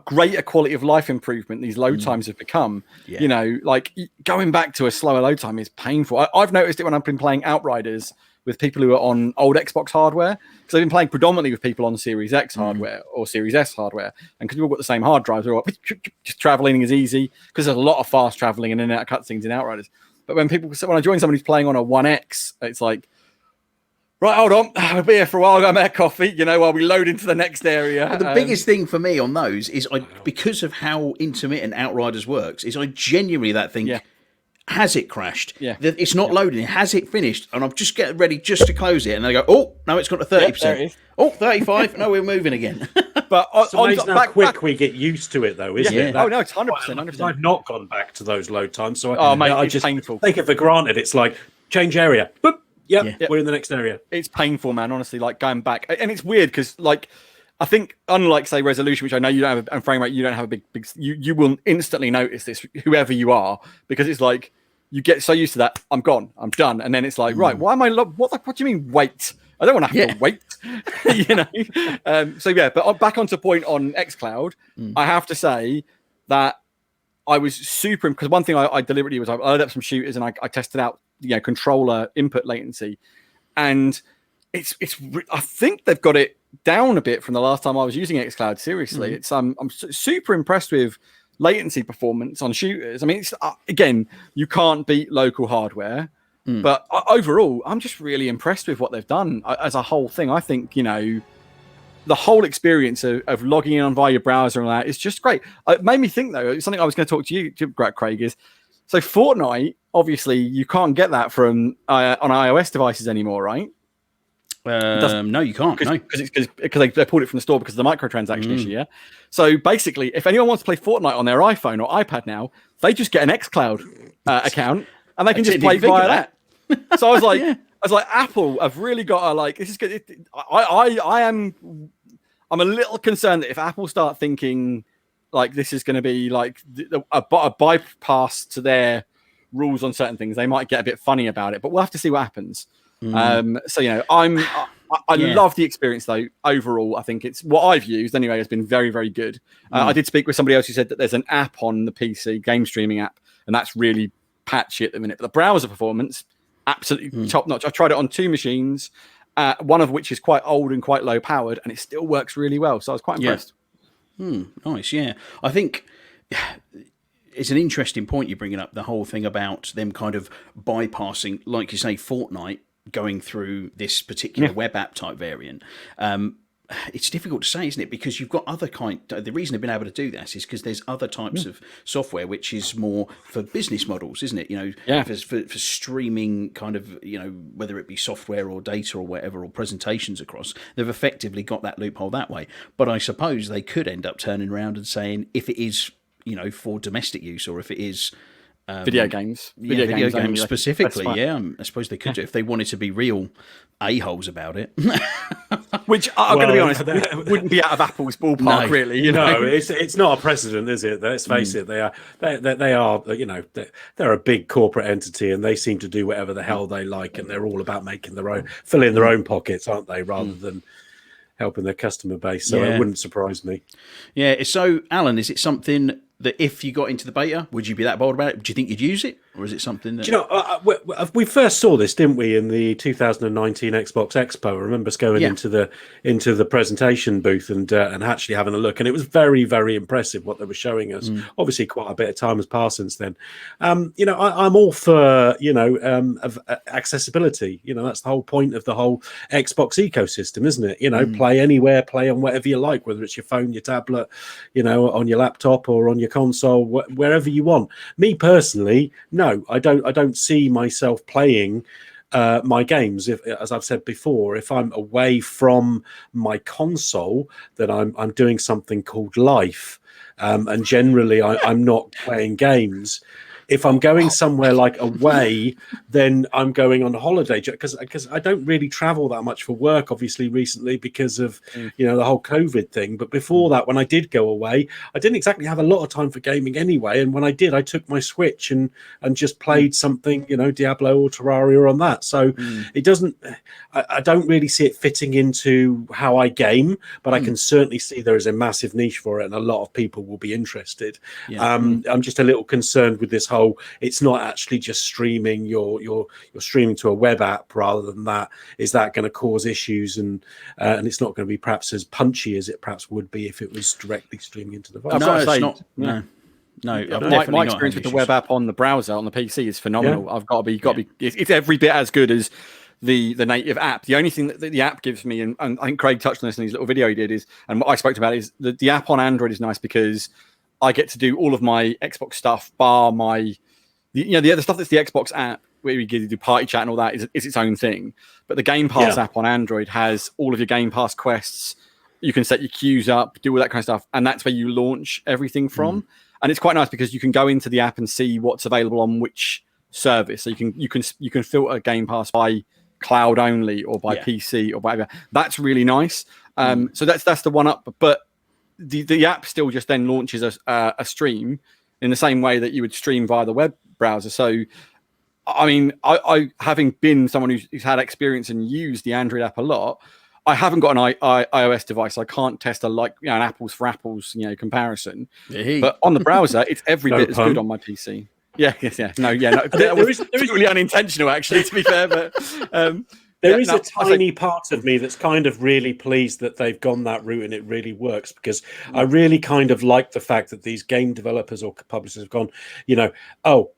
great a quality of life improvement these load times have become. Yeah. You know, like going back to a slower load time is painful. I've noticed it when I've been playing Outriders with people who are on old Xbox hardware, because I've been playing predominantly with people on Series X hardware or Series S hardware, and because we've all got the same hard drives, we're all just traveling is easy, because there's a lot of fast traveling and in and out cutscenes in Outriders. But when I join someone who's playing on a One X, it's like, right, hold on, I'll be here for a while, I'll go make coffee, you know, while we load into the next area. Well, the biggest thing for me on those is because of how intermittent Outriders works, is I genuinely think, has it crashed? Yeah. It's not loading. Has it finished? And I'm just getting ready just to close it. And they go, oh, no, it's got to 30%. there it is. Oh, 35. No, we're moving again. But It's amazing how quick we get used to it, though, isn't it? Oh, no, it's 100%. 100%. I've not gone back to those load times, so I just painful. take it for granted. It's like, change area. Boop. Yep, we're in the next area. It's painful, man, honestly, like going back. And it's weird because, like, I think, unlike, say, Resolution, which I know you don't have, and Frame Rate, you don't have a big you will instantly notice this, whoever you are, because it's like, you get so used to that, I'm gone, I'm done. And then it's like, right, why am I, what do you mean, wait? I don't want to have to wait, you know? So, yeah, but back onto point on xCloud, I have to say that I was super, because one thing I deliberately was, I loaded up some shooters and I tested out, controller input latency. And I think they've got it down a bit from the last time I was using xCloud. Seriously, it's I'm super impressed with latency performance on shooters. I mean, it's, again, you can't beat local hardware, but overall, I'm just really impressed with what they've done as a whole thing. I think, the whole experience of logging in via your browser and that is just great. It made me think, though, something I was going to talk to you about, Craig, is so Fortnite obviously you can't get that from on iOS devices anymore, right? No, you can't. No, because they pulled it from the store because of the microtransaction issue. Yeah. So basically, if anyone wants to play Fortnite on their iPhone or iPad now, they just get an XCloud account and they can just play via that. So I was like, I was like, Apple have really got to like. This is good. I'm a little concerned that if Apple start thinking like this is going to be like a bypass to their rules on certain things, they might get a bit funny about it. But we'll have to see what happens. So I love the experience though. Overall, I think it's what I've used anyway has been very, very good. I did speak with somebody else who said that there's an app on the PC, game streaming app, and that's really patchy at the minute. But the browser performance, absolutely top notch. I've tried it on 2 machines, one of which is quite old and quite low powered, and it still works really well. So I was quite impressed. Nice. Yeah, I think it's an interesting point you're bringing up. The whole thing about them kind of bypassing, like you say, Fortnite, going through this particular web app type variant. It's difficult to say, isn't it? Because you've got other the reason they've been able to do this is because there's other types of software which is more for business models, isn't it? You know, for streaming kind of, you know, whether it be software or data or whatever, or presentations across, they've effectively got that loophole that way. But I suppose they could end up turning around and saying, if it is, you know, for domestic use, or if it is video games games specifically, I suppose they could do if they wanted to be real a-holes about it. Which I'm going to be honest, wouldn't be out of Apple's ballpark, really. You know, it's not a precedent, is it? Let's face it, they are, you know, they're a big corporate entity, and they seem to do whatever the hell they like, and they're all about making their own, filling their own pockets, aren't they? Rather than helping their customer base. So it wouldn't surprise me. Yeah. So, Alan, is it something that if you got into the beta, would you be that bold about it? Do you think you'd use it? Or is it something that... Do you know, we first saw this, didn't we, in the 2019 Xbox Expo? I remember us going into the presentation booth and actually having a look, and it was very, very impressive what they were showing us. Obviously, quite a bit of time has passed since then. You know, I'm all for, you know, of accessibility. You know, that's the whole point of the whole Xbox ecosystem, isn't it? You know, play anywhere, play on whatever you like, whether it's your phone, your tablet, you know, on your laptop or on your console, wherever you want. Me personally, no, I don't see myself playing my games. If, as I've said before, if I'm away from my console, then I'm doing something called life, and generally I'm not playing games. If I'm going somewhere like away, then I'm going on holiday, because I don't really travel that much for work, obviously, recently because of you know, the whole COVID thing. But before that, when I did go away, I didn't exactly have a lot of time for gaming anyway. And when I did, I took my Switch and just played something, you know, Diablo or Terraria on that. So it doesn't, I don't really see it fitting into how I game, but I can certainly see there is a massive niche for it, and a lot of people will be interested. I'm just a little concerned with this whole, it's not actually just streaming, you're streaming to a web app rather than that. Is that going to cause issues, and it's not going to be perhaps as punchy as it perhaps would be if it was directly streaming into the device? No, it's not. No, my experience with the web app on the browser on the PC is phenomenal. I've got to be, it's every bit as good as the native app. The only thing that the app gives me, and I think Craig touched on this in his little video he did, is, and what I spoke about is the app on Android is nice because I get to do all of my Xbox stuff, bar the other stuff that's the Xbox app, where you do party chat and all that, is its own thing. But the Game Pass app on Android has all of your Game Pass quests. You can set your queues up, do all that kind of stuff, and that's where you launch everything from. And it's quite nice because you can go into the app and see what's available on which service. So you can filter Game Pass by cloud only, or by PC, or whatever. That's really nice. So that's the one up, but the app still just then launches a stream in the same way that you would stream via the web browser. So, I mean, I having been someone who's had experience and used the Android app a lot, I haven't got an iOS device. So I can't test an apples for apples, comparison. But on the browser, it's every bit as good on my PC. No. That was totally unintentional, actually, to be fair. But there is a tiny part of me that's kind of really pleased that they've gone that route and it really works, because I really kind of like the fact that these game developers or publishers have gone,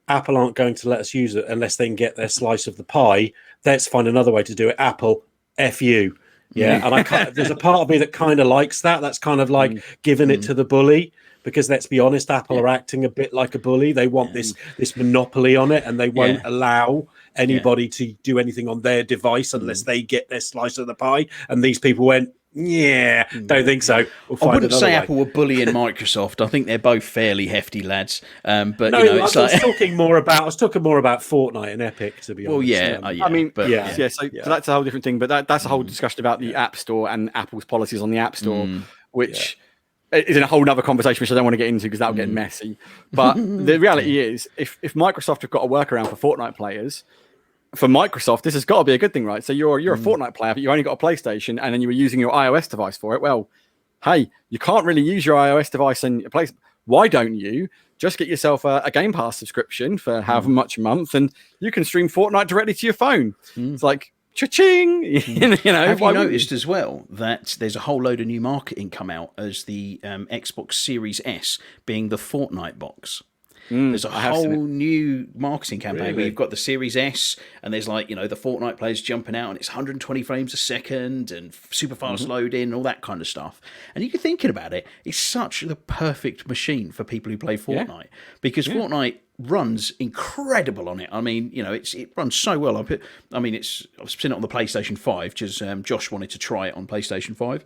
Apple aren't going to let us use it unless they can get their slice of the pie. Let's find another way to do it. Apple, F you. Yeah, and there's a part of me that kind of likes that. That's kind of like giving it to the bully. because let's be honest, Apple are acting a bit like a bully. They want this monopoly on it, and they won't allow anybody to do anything on their device unless they get their slice of the pie. And these people went, don't think so. I wouldn't say Apple were bullying Microsoft. I think they're both fairly hefty lads. But no, you know, it's I was talking more about Fortnite and Epic, to be honest. Well, I mean, but, so that's a whole different thing. But that's a whole discussion about the App Store and Apple's policies on the App Store, which is in a whole other conversation, which I don't want to get into because that'll get messy. But the reality is, if Microsoft have got a workaround for Fortnite players, for Microsoft, this has got to be a good thing, right? So you're a Fortnite player, but you only got a PlayStation, and then you were using your iOS device for it. Well, hey, you can't really use your iOS device and your place. Why don't you just get yourself a Game Pass subscription for however much a month, and you can stream Fortnite directly to your phone? It's like cha-ching. You know, have you noticed as well that there's a whole load of new marketing come out as the Xbox Series S being the Fortnite box? There's a whole new marketing campaign where you've got the Series S, and there's like, you know, the Fortnite players jumping out, and it's 120 frames a second and super fast loading and all that kind of stuff. And you can thinking about it, it's such the perfect machine for people who play Fortnite because Fortnite runs incredible on it. I mean, you know, it runs so well. I've seen it on the PlayStation 5 because Josh wanted to try it on PlayStation 5.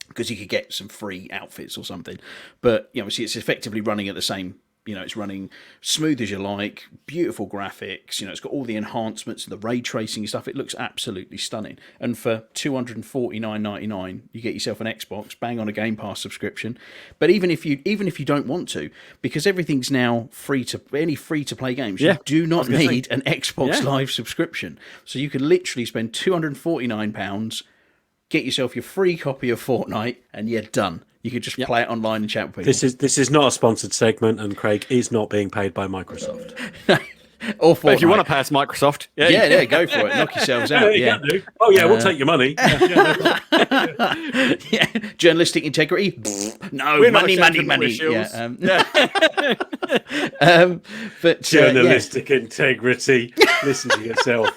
Because you could get some free outfits or something. But, you know, see, it's effectively running at the same. You know, it's running smooth as you like, beautiful graphics. You know, it's got all the enhancements and the ray tracing and stuff. It looks absolutely stunning. And for $249.99, you get yourself an Xbox, bang on a Game Pass subscription. But even if you don't want to, because everything's now free to play games, you do not need an Xbox Live subscription. So you can literally spend £249, get yourself your free copy of Fortnite, and you're done. You could just play it online and chat with people. This is not a sponsored segment, and Craig is not being paid by Microsoft. Or but if you want to pay us Microsoft, go for it. Knock yourselves out. We'll take your money. Journalistic integrity? No, we're money. But journalistic integrity. Listen to yourself.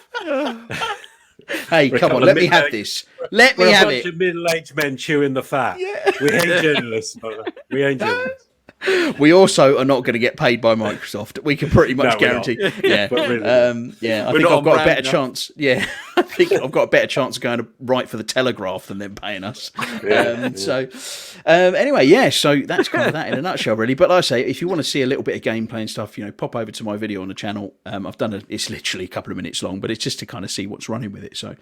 Hey, come on, let me have this. Let me have it. We're a bunch of middle-aged men chewing the fat. We ain't journalists, brother. We ain't journalists. We also are not going to get paid by Microsoft. We can pretty much guarantee. Yeah, but really, I think I've got a better chance. Yeah, I think I've got a better chance of going to write for the Telegraph than them paying us. So anyway, so that's kind of that in a nutshell, really. But like I say, if you want to see a little bit of gameplay and stuff, you know, pop over to my video on the channel. I've done it's literally a couple of minutes long, but it's just to kind of see what's running with it. So,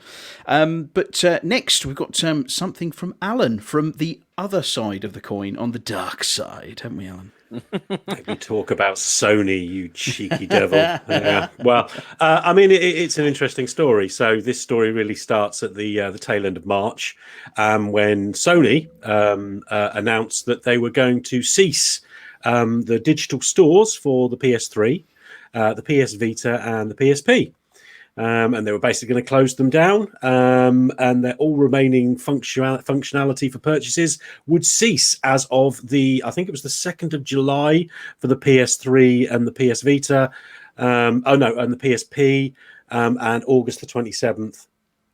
but next we've got something from Alan from the other side of the coin, on the dark side, haven't we, Alan? We talk about Sony, you cheeky devil. Well, I mean, it's an interesting story. So this story really starts at the tail end of March, when Sony announced that they were going to cease the digital stores for the PS3, the PS Vita, and the PSP. And they were basically going to close them down, and their all remaining functionality for purchases would cease as of I think it was the 2nd of July for the PS3 and the PS Vita, and the PSP, and August the 27th.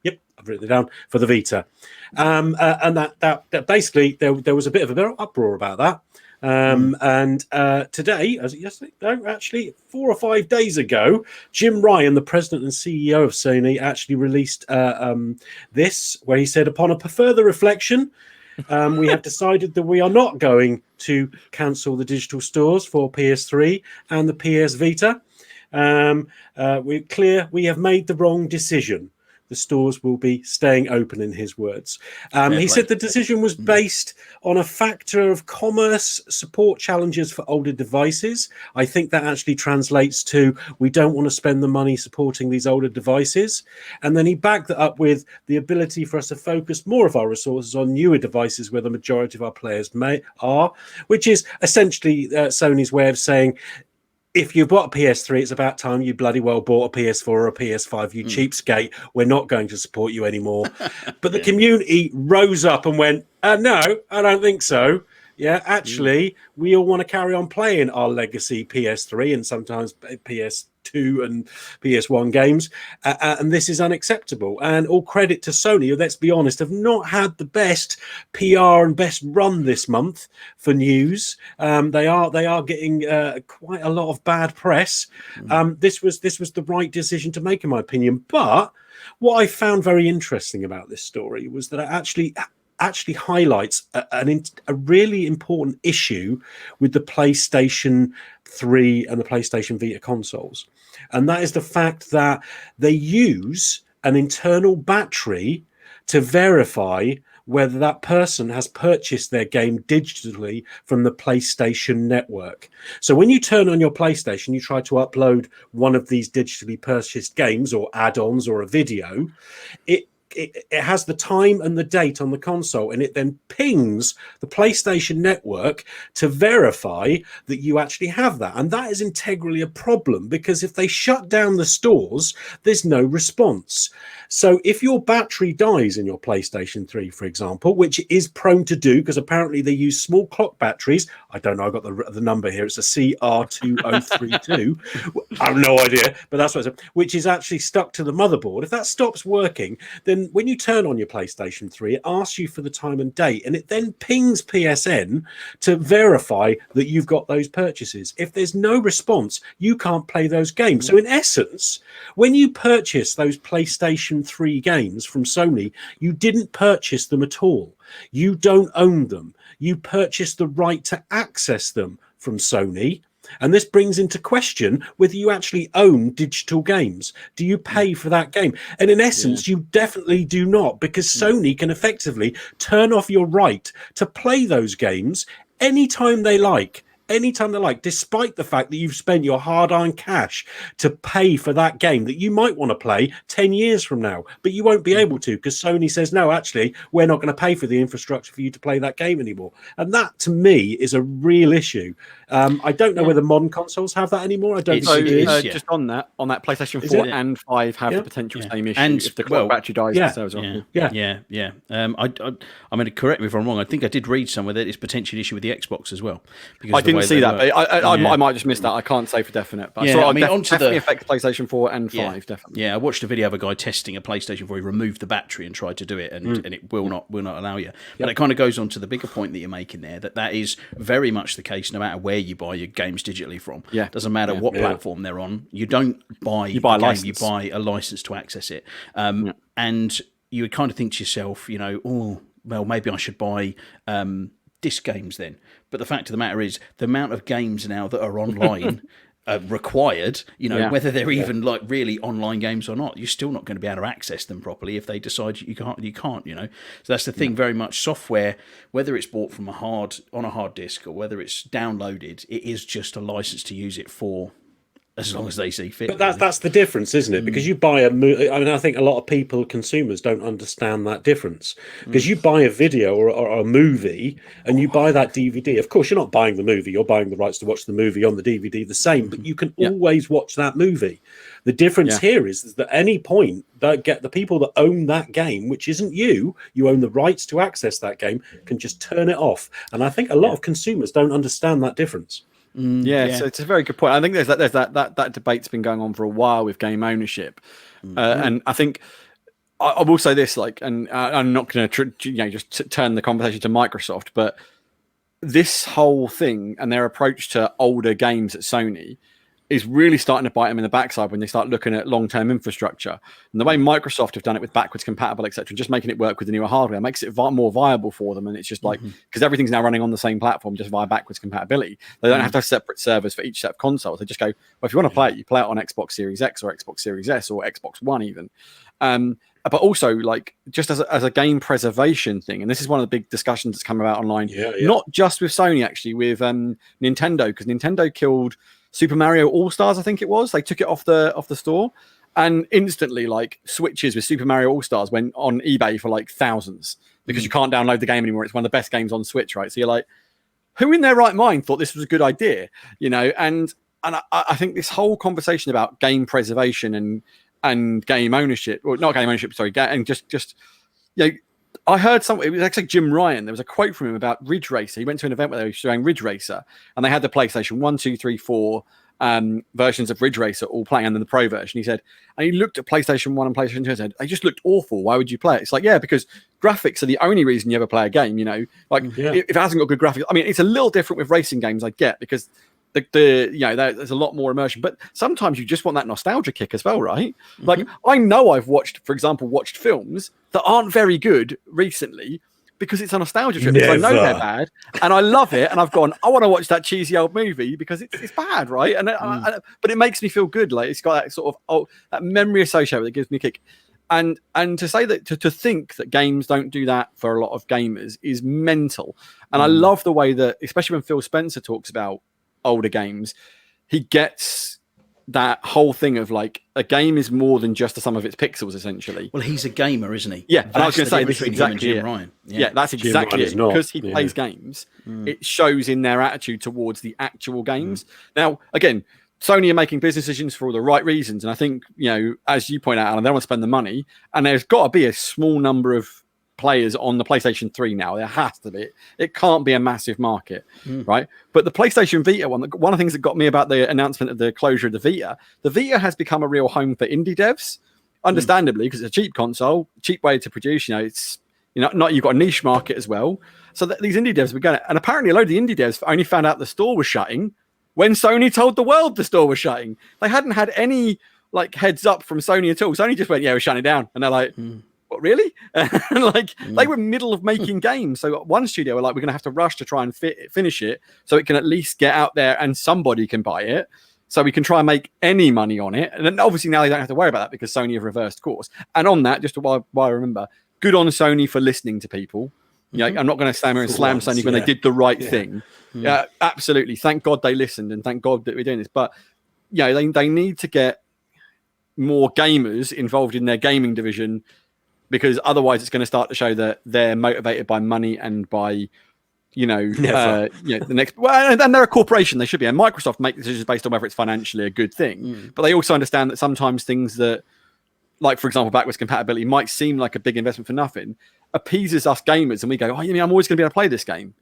Yep, I've written it down for the Vita, and that basically there was a bit of an uproar about that. And today, as yesterday, no, actually 4 or 5 days ago, Jim Ryan, the president and CEO of Sony, actually released this, where he said, upon a further reflection, we have decided that we are not going to cancel the digital stores for PS3 and the PS Vita. We're clear we have made the wrong decision. The stores will be staying open, in his words. He said the decision was based on a factor of commerce support challenges for older devices. I think that actually translates to we don't want to spend the money supporting these older devices. And then he backed that up with the ability for us to focus more of our resources on newer devices where the majority of our players are, which is essentially Sony's way of saying, if you bought a PS3, it's about time you bloody well bought a PS4 or a PS5, you cheapskate. We're not going to support you anymore. But the community rose up and went, no, I don't think so. Yeah, actually, we all want to carry on playing our legacy PS3 and sometimes PS2 and PS1 games, and this is unacceptable. And all credit to Sony, who, let's be honest, have not had the best PR and best run this month for news. They are getting quite a lot of bad press. This was the right decision to make, in my opinion. But what I found very interesting about this story was that it actually highlights a really important issue with the PlayStation 3 and the PlayStation Vita consoles. And that is the fact that they use an internal battery to verify whether that person has purchased their game digitally from the PlayStation network. So when you turn on your PlayStation, you try to upload one of these digitally purchased games or add-ons or a video, it has the time and the date on the console, and it then pings the PlayStation network to verify that you actually have that. And that is integrally a problem, because if they shut down the stores, there's no response. So if your battery dies in your PlayStation 3, for example, which it is prone to do, because apparently they use small clock batteries. I don't know, I've got the number here. It's a CR2032. I have no idea, but that's what it's, which is actually stuck to the motherboard. If that stops working, then when you turn on your PlayStation 3, it asks you for the time and date, and it then pings PSN to verify that you've got those purchases. If there's no response, you can't play those games. So in essence, when you purchase those PlayStation 3 games from Sony, you didn't purchase them at all. You don't own them. You purchased the right to access them from Sony. And this brings into question whether you actually own digital games. Do you pay for that game? And in essence, you definitely do not, because Sony can effectively turn off your right to play those games anytime they like. Despite the fact that you've spent your hard-earned cash to pay for that game that you might want to play 10 years from now, but you won't be able to, because Sony says, no, actually, we're not going to pay for the infrastructure for you to play that game anymore. And that, to me, is a real issue. I don't know whether modern consoles have that anymore. I don't think it is. Just on that PlayStation 4 and 5 have the potential same issue. And if the clock battery dies, yeah. I mean, correct me if I'm wrong. I think I did read somewhere that it's potentially an issue with the Xbox as well. I didn't see that, but I might just miss that. I can't say for definite. But I mean, definitely affects PlayStation 4 and 5, definitely. Yeah, I watched a video of a guy testing a PlayStation 4. He removed the battery and tried to do it, and it will not allow you. But it kind of goes on to the bigger point that you're making there, that is very much the case no matter where you buy your games digitally from. Yeah. Doesn't matter what platform they're on. You don't buy a game, you buy a license to access it. And you would kind of think to yourself, well, maybe I should buy disc games then. But the fact of the matter is, the amount of games now that are online required, whether they're even like really online games or not, you're still not going to be able to access them properly if they decide you can't. So that's the thing. Very much software, whether it's bought from on a hard disk or whether it's downloaded, it is just a license to use it for as long as they see fit. But that's the difference, isn't it? Because you buy I think a lot of people, consumers, don't understand that difference. Because you buy a video or a movie and you buy that DVD. Of course, you're not buying the movie. You're buying the rights to watch the movie on the DVD the same. But you can always watch that movie. The difference here is that at any point, the people that own that game, which isn't you own the rights to access that game, can just turn it off. And I think a lot of consumers don't understand that difference. So it's a very good point. I think there's that debate's been going on for a while with game ownership, and I think I will say this, and I'm not going to just turn the conversation to Microsoft, but this whole thing and their approach to older games at Sony is really starting to bite them in the backside when they start looking at long-term infrastructure. And the way Microsoft have done it with backwards compatible, etc., just making it work with the newer hardware makes it more viable for them. And it's just like, because everything's now running on the same platform just via backwards compatibility. They don't have to have separate servers for each set of consoles. They just go, well, if you want to play it, you play it on Xbox Series X or Xbox Series S or Xbox One even. But also, just as a game preservation thing, and this is one of the big discussions that's come about online, not just with Sony, actually, with Nintendo, because Nintendo killed Super Mario All-Stars, I think it was. They took it off the store, and instantly, Switches with Super Mario All-Stars went on eBay for thousands because you can't download the game anymore. It's one of the best games on Switch, right? So you're like, who in their right mind thought this was a good idea? And I think this whole conversation about game preservation and game ownership, or not game ownership, sorry, and just I heard it was actually Jim Ryan. There was a quote from him about Ridge Racer. He went to an event where they were showing Ridge Racer, and they had the PlayStation 1, 2, 3, 4 versions of Ridge Racer all playing, and then the Pro version. He said, and he looked at PlayStation 1 and PlayStation 2 and said, they just looked awful. Why would you play it? It's like, yeah, because graphics are the only reason you ever play a game, you know? Like, if it hasn't got good graphics, I mean, it's a little different with racing games, I get, because there's a lot more immersion, but sometimes you just want that nostalgia kick as well, right? Like, I know I've watched films that aren't very good recently because it's a nostalgia trip. Because I know they're bad and I love it, and I've gone, I want to watch that cheesy old movie because it's bad, right? And but it makes me feel good. Like, it's got that sort of that memory associated with it, gives me a kick. And to say that to think that games don't do that for a lot of gamers is mental. And I love the way that, especially when Phil Spencer talks about older games, he gets that whole thing of like a game is more than just the sum of its pixels, essentially. Well, he's a gamer, isn't he? Yeah, and I was going to say this is exactly Jim Ryan. Yeah, that's exactly it. Because he plays games, it shows in their attitude towards the actual games. Now, again, Sony are making business decisions for all the right reasons, and I think, you know, as you point out, Alan, they don't want to spend the money, and there's got to be a small number of players on the PlayStation 3 now. There has to be. It can't be a massive market, right? But the PlayStation Vita one of the things that got me about the announcement of the closure of the Vita has become a real home for indie devs, understandably, because it's a cheap console, cheap way to produce. You know, it's, you know, not, you've got a niche market as well. So that these indie devs were going to, and apparently a load of the indie devs only found out the store was shutting when Sony told the world the store was shutting. They hadn't had any like heads up from Sony at all. Sony just went, yeah, we're shutting it down. And they're like, what, really? Like, they were middle of making games. So one studio were like, we're going to have to rush to try and finish it so it can at least get out there and somebody can buy it, so we can try and make any money on it. And then obviously now they don't have to worry about that because Sony have reversed course. And on that, just while I remember, good on Sony for listening to people. You know, I'm not going to stand here and slam Sony when they did the right thing. Yeah, absolutely. Thank God they listened, and thank God that we're doing this. But yeah, they need to get more gamers involved in their gaming division, because otherwise it's going to start to show that they're motivated by money and by, the next. Well, and they're a corporation; they should be. And Microsoft make decisions based on whether it's financially a good thing, but they also understand that sometimes things that, like for example, backwards compatibility might seem like a big investment for nothing, appeases us gamers, and we go, "Oh, you mean I'm always going to be able to play this game?"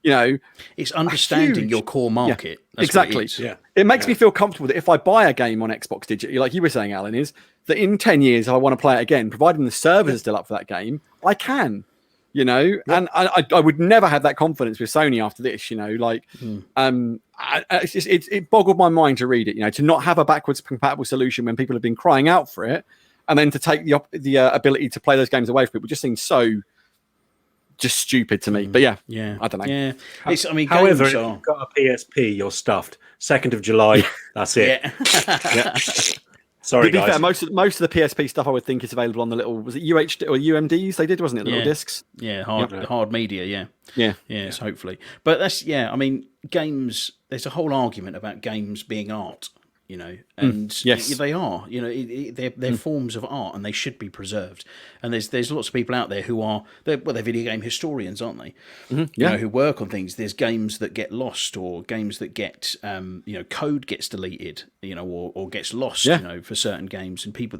You know, it's understanding your core market. Yeah, exactly. It makes me feel comfortable that if I buy a game on Xbox digitally, like you were saying, Alan, is that in 10 years, if I want to play it again, providing the servers are still up for that game, I can. You know, and I would never have that confidence with Sony after this. You know, like, it boggled my mind to read it. You know, to not have a backwards compatible solution when people have been crying out for it, and then to take the ability to play those games away from people just seems so just stupid to me. But yeah, I don't know. Yeah, however, if you've got a PSP, you're stuffed. 2nd of July, that's it. Yeah. Sorry, to be guys. fair, most of the PSP stuff I would think is available on the little, was it UHD or UMDs they did, wasn't it? The little discs. Yeah, hard media. Yes, hopefully. But that's I mean, games. There's a whole argument about games being art. You know, and they are. You know, they're forms of art, and they should be preserved. And there's lots of people out there who are they're video game historians, aren't they? You know, who work on things. There's games that get lost, or games that get code gets deleted, or gets lost. You know, for certain games, and people,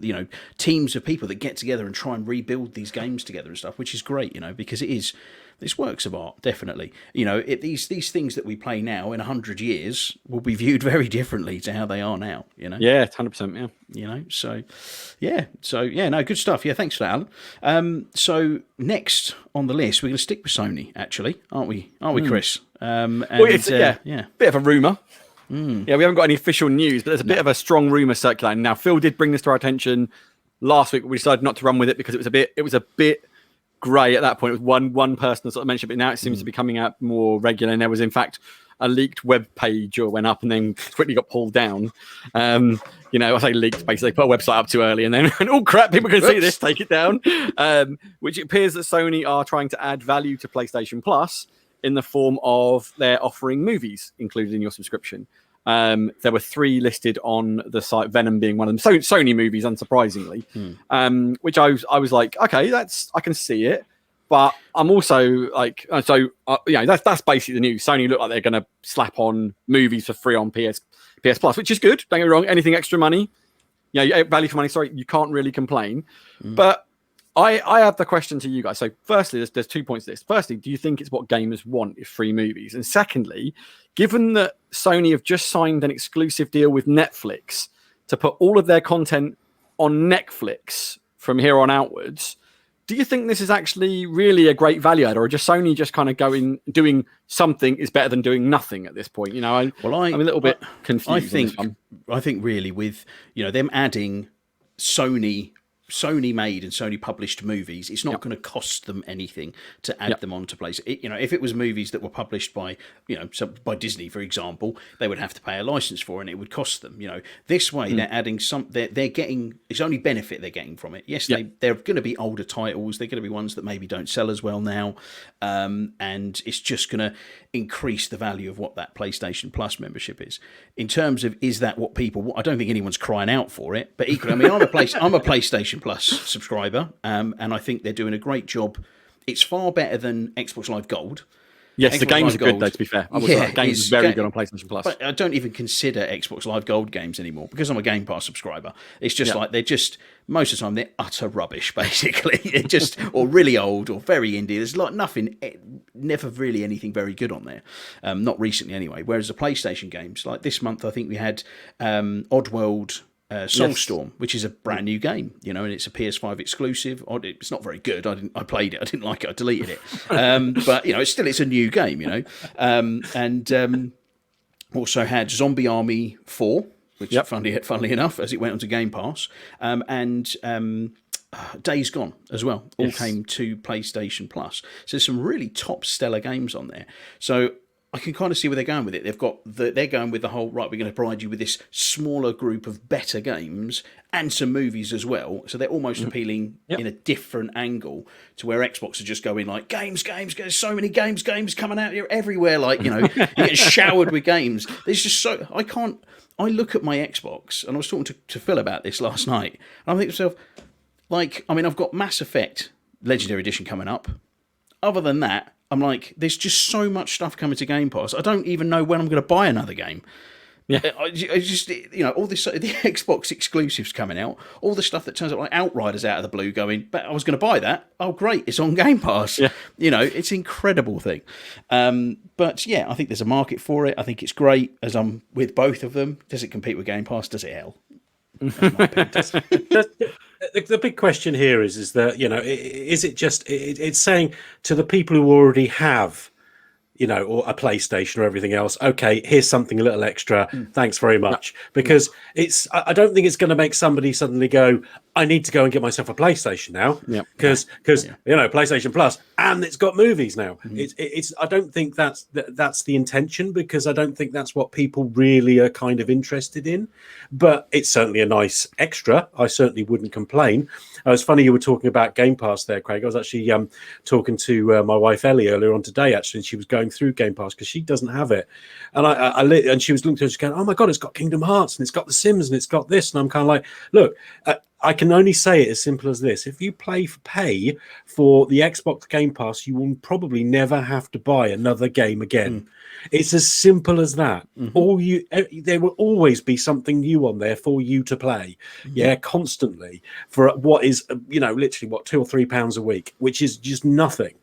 teams of people that get together and try and rebuild these games together and stuff, which is great. You know, because it is. This works of art, definitely. You know, these things that we play now in 100 years will be viewed very differently to how they are now. You know. Yeah, 100%. Yeah. You know, no, good stuff. Yeah, thanks for that, Alan. So next on the list, we're going to stick with Sony, actually, aren't we? Chris? It's bit of a rumor. Yeah, we haven't got any official news, but there's a bit of a strong rumor circulating. Now, Phil did bring this to our attention last week. We decided not to run with it because it was a bit grey at that point. It was one person that sort of mentioned it, but now it seems to be coming out more regular. And there was, in fact, a leaked web page or went up and then quickly got pulled down. I say leaked, basically put a website up too early and then oh crap, people can see this, take it down. Which it appears that Sony are trying to add value to PlayStation Plus in the form of they're offering movies included in your subscription. There were 3 listed on the site, Venom being one of them. So Sony movies, unsurprisingly, which I was like, okay, I can see it, but I'm also like, that's basically the news. Sony look like they're going to slap on movies for free on PS Plus, which is good. Don't get me wrong. Anything extra money, value for money. Sorry, you can't really complain. But I have the question to you guys. So, firstly, there's 2 points to this. Firstly, do you think it's what gamers want is free movies? And secondly, given that Sony have just signed an exclusive deal with Netflix to put all of their content on Netflix from here on outwards, do you think this is actually really a great value add, or just Sony just kind of doing something is better than doing nothing at this point? You know, I'm a little bit confused. I think really with them adding Sony made and Sony published movies, it's not going to cost them anything to add them onto place. If it was movies that were published by, by Disney, for example, they would have to pay a license for, and it would cost them. This way they're adding they're getting, it's only benefit they're getting from it. Yes, they're going to be older titles. They're going to be ones that maybe don't sell as well now, and it's just going to increase the value of what that PlayStation Plus membership is. In terms of, is that what people want? I don't think anyone's crying out for it, but equally, I mean, I'm a PlayStation Plus subscriber, and I think they're doing a great job. It's far better than Xbox Live Gold. Yes, Xbox the games Live are good, Gold, though, to be fair. The games are very good on PlayStation Plus. But I don't even consider Xbox Live Gold games anymore because I'm a Game Pass subscriber. It's just like most of the time, they're utter rubbish, basically. They're just, or really old, or very indie. There's nothing, never really anything very good on there. Not recently, anyway. Whereas the PlayStation games, like this month, I think we had Oddworld Soulstorm, which is a brand new game, and it's a PS5 exclusive. It's not very good. I played it. I didn't like it. I deleted it. But it's a new game. And also had Zombie Army 4, which funnily enough, as it went onto Game Pass, and Days Gone as well. All came to PlayStation Plus. So there's some really top stellar games on there. So I can kind of see where they're going with it. They're going with the whole, right, we're going to provide you with this smaller group of better games and some movies as well. So they're almost appealing in a different angle to where Xbox are just going like, games, so many games coming out here everywhere. Like, you get showered with games. There's just so, I look at my Xbox, and I was talking to Phil about this last night, and I think to myself, like, I mean, I've got Mass Effect Legendary Edition coming up. Other than that, I'm like, there's just so much stuff coming to Game Pass. I don't even know when I'm going to buy another game. Yeah, I just all this, the Xbox exclusives coming out, all the stuff that turns out like Outriders out of the blue, going, but I was going to buy that. Oh, great, it's on Game Pass. Yeah, it's an incredible thing. But yeah, I think there's a market for it. I think it's great. As I'm with both of them, does it compete with Game Pass? Does it? Hell. The big question here is that is it just it's saying to the people who already have or a PlayStation or everything else, okay, here's something a little extra, thanks very much, because I don't think it's going to make somebody suddenly go, I need to go and get myself a PlayStation now, because PlayStation Plus, and it's got movies now. It's I don't think that's the intention, because I don't think that's what people really are kind of interested in, but it's certainly a nice extra. I certainly wouldn't complain. It was funny you were talking about Game Pass there, Craig. I was actually talking to my wife Ellie earlier on today, actually, and she was going through Game Pass because she doesn't have it, and and she was looking through, she's going, oh my god, it's got Kingdom Hearts and it's got The Sims and it's got this, and I'm kind of like, look, I can only say it as simple as this: if you pay for the Xbox Game Pass, you will probably never have to buy another game again. It's as simple as that. There will always be something new on there for you to play, constantly, for what is literally what £2 or £3 a week, which is just nothing.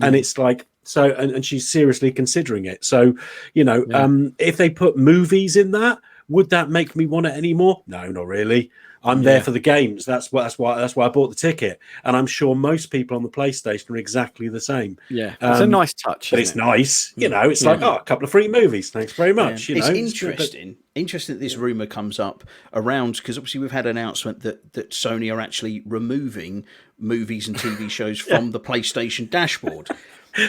And it's like, so, and she's seriously considering it. So if they put movies in that, would that make me want it anymore? No, not really. I'm there for the games. That's why I bought the ticket. And I'm sure most people on the PlayStation are exactly the same. Yeah, it's a nice touch. But it's nice. It's like, a couple of free movies. Thanks very much. It's interesting. Interesting that this rumor comes up around, because obviously we've had an announcement that Sony are actually removing movies and TV shows from the PlayStation dashboard.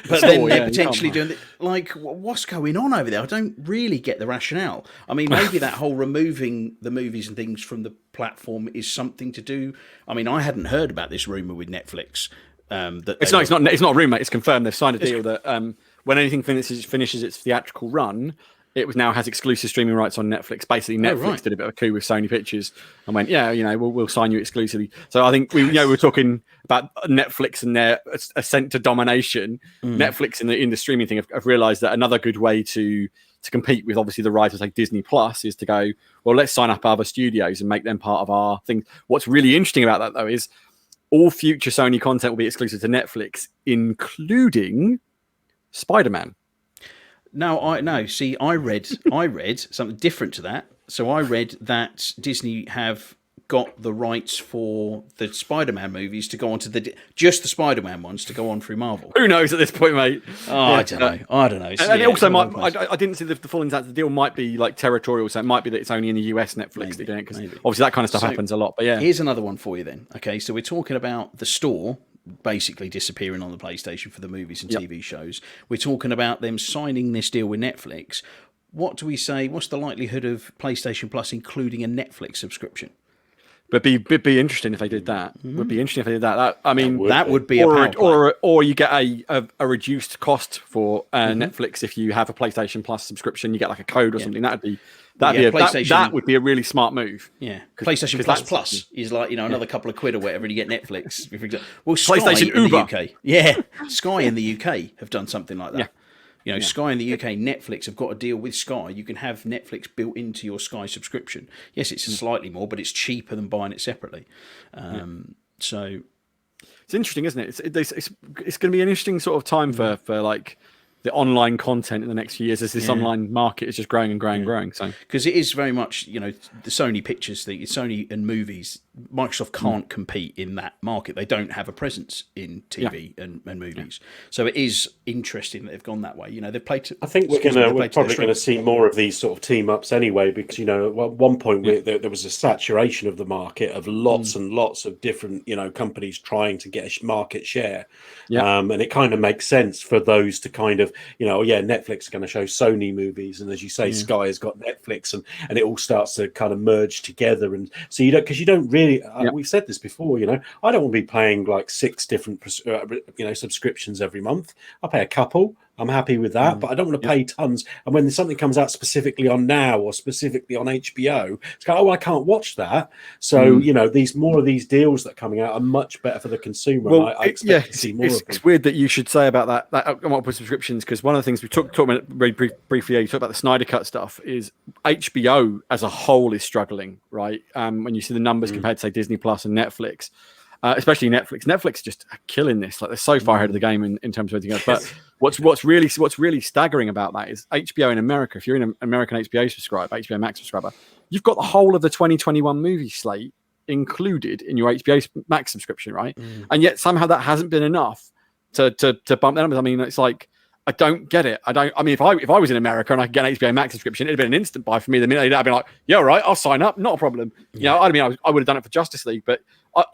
But then they're potentially doing it. Like, what's going on over there? I don't really get the rationale. I mean, maybe that whole removing the movies and things from the platform is something to do. I mean, I hadn't heard about this rumor with Netflix. It's not a rumor. It's confirmed. They've signed a deal that when anything finishes its theatrical run, it now has exclusive streaming rights on Netflix. Basically, Netflix did a bit of a coup with Sony Pictures and went, we'll sign you exclusively. So I think we're talking about Netflix and their ascent to domination. Netflix in the streaming thing have realised that another good way to compete with obviously the rise of like Disney Plus is to go, well, let's sign up other studios and make them part of our thing. What's really interesting about that though is all future Sony content will be exclusive to Netflix, including Spider-Man. No, I read something different to that. So I read that Disney have got the rights for the Spider-Man movies to go on to just the Spider-Man ones to go on through Marvel. Who knows at this point, mate? I don't know. And it also might. I didn't see the full intent. The deal might be like territorial, so it might be that it's only in the US Netflix they're doing it, because obviously that kind of stuff happens a lot. But yeah, here's another one for you then. Okay, so we're talking about the store basically disappearing on the PlayStation for the movies and TV shows. We're talking about them signing this deal with Netflix. What do we say? What's the likelihood of PlayStation Plus including a Netflix subscription? But be interesting if they did that. Would be interesting if they did that. That would be a power play. Or you get a reduced cost for Netflix if you have a PlayStation Plus subscription. You get like a code or something. That would be a really smart move. Yeah, PlayStation Plus is like another couple of quid or whatever, and you get Netflix. Well, Sky PlayStation in Uber. the UK, yeah, Sky in the UK have done something like that. Yeah. Sky in the UK, Netflix have got a deal with Sky. You can have Netflix built into your Sky subscription. Yes, it's slightly more, but it's cheaper than buying it separately. So it's interesting, isn't it? It's going to be an interesting sort of time for like the online content in the next few years as this online market is just growing and growing and growing. So because it is very much the Sony Pictures thing, Sony and movies. Microsoft can't compete in that market. They don't have a presence in TV and movies. So it is interesting that they've gone that way. They've played. I think we're probably going to see more of these sort of team ups anyway, because at one point there was a saturation of the market of lots and lots of different companies trying to get a market share. And it kind of makes sense for those to kind of Netflix are going to show Sony movies, and as you say, Sky has got Netflix, and it all starts to kind of merge together. And so you don't really. We've said this before. I don't want to be paying like 6 different subscriptions every month. I pay a couple. I'm happy with that, but I don't want to pay tons. And when something comes out specifically on Now or specifically on HBO, it's like, I can't watch that. So these more of these deals that are coming out are much better for the consumer. Well, I expect to see more of them. It's weird that you should say about that multiple subscriptions, because one of the things we talked about very briefly, you talked about the Snyder Cut stuff, is HBO as a whole is struggling, right? When you see the numbers compared to say Disney Plus and Netflix. Especially Netflix just killing this. Like they're so far ahead of the game in terms of everything else. But what's really staggering about that is HBO in America. If you're an American HBO Max subscriber, you've got the whole of the 2021 movie slate included in your HBO Max subscription, right? And yet somehow that hasn't been enough to bump the numbers. I mean, it's like, I don't get it. If I was in America and I could get an HBO Max subscription, it'd have been an instant buy for me. The minute I'd be like, yeah, all right, I'll sign up, not a problem. I would have done it for Justice League, but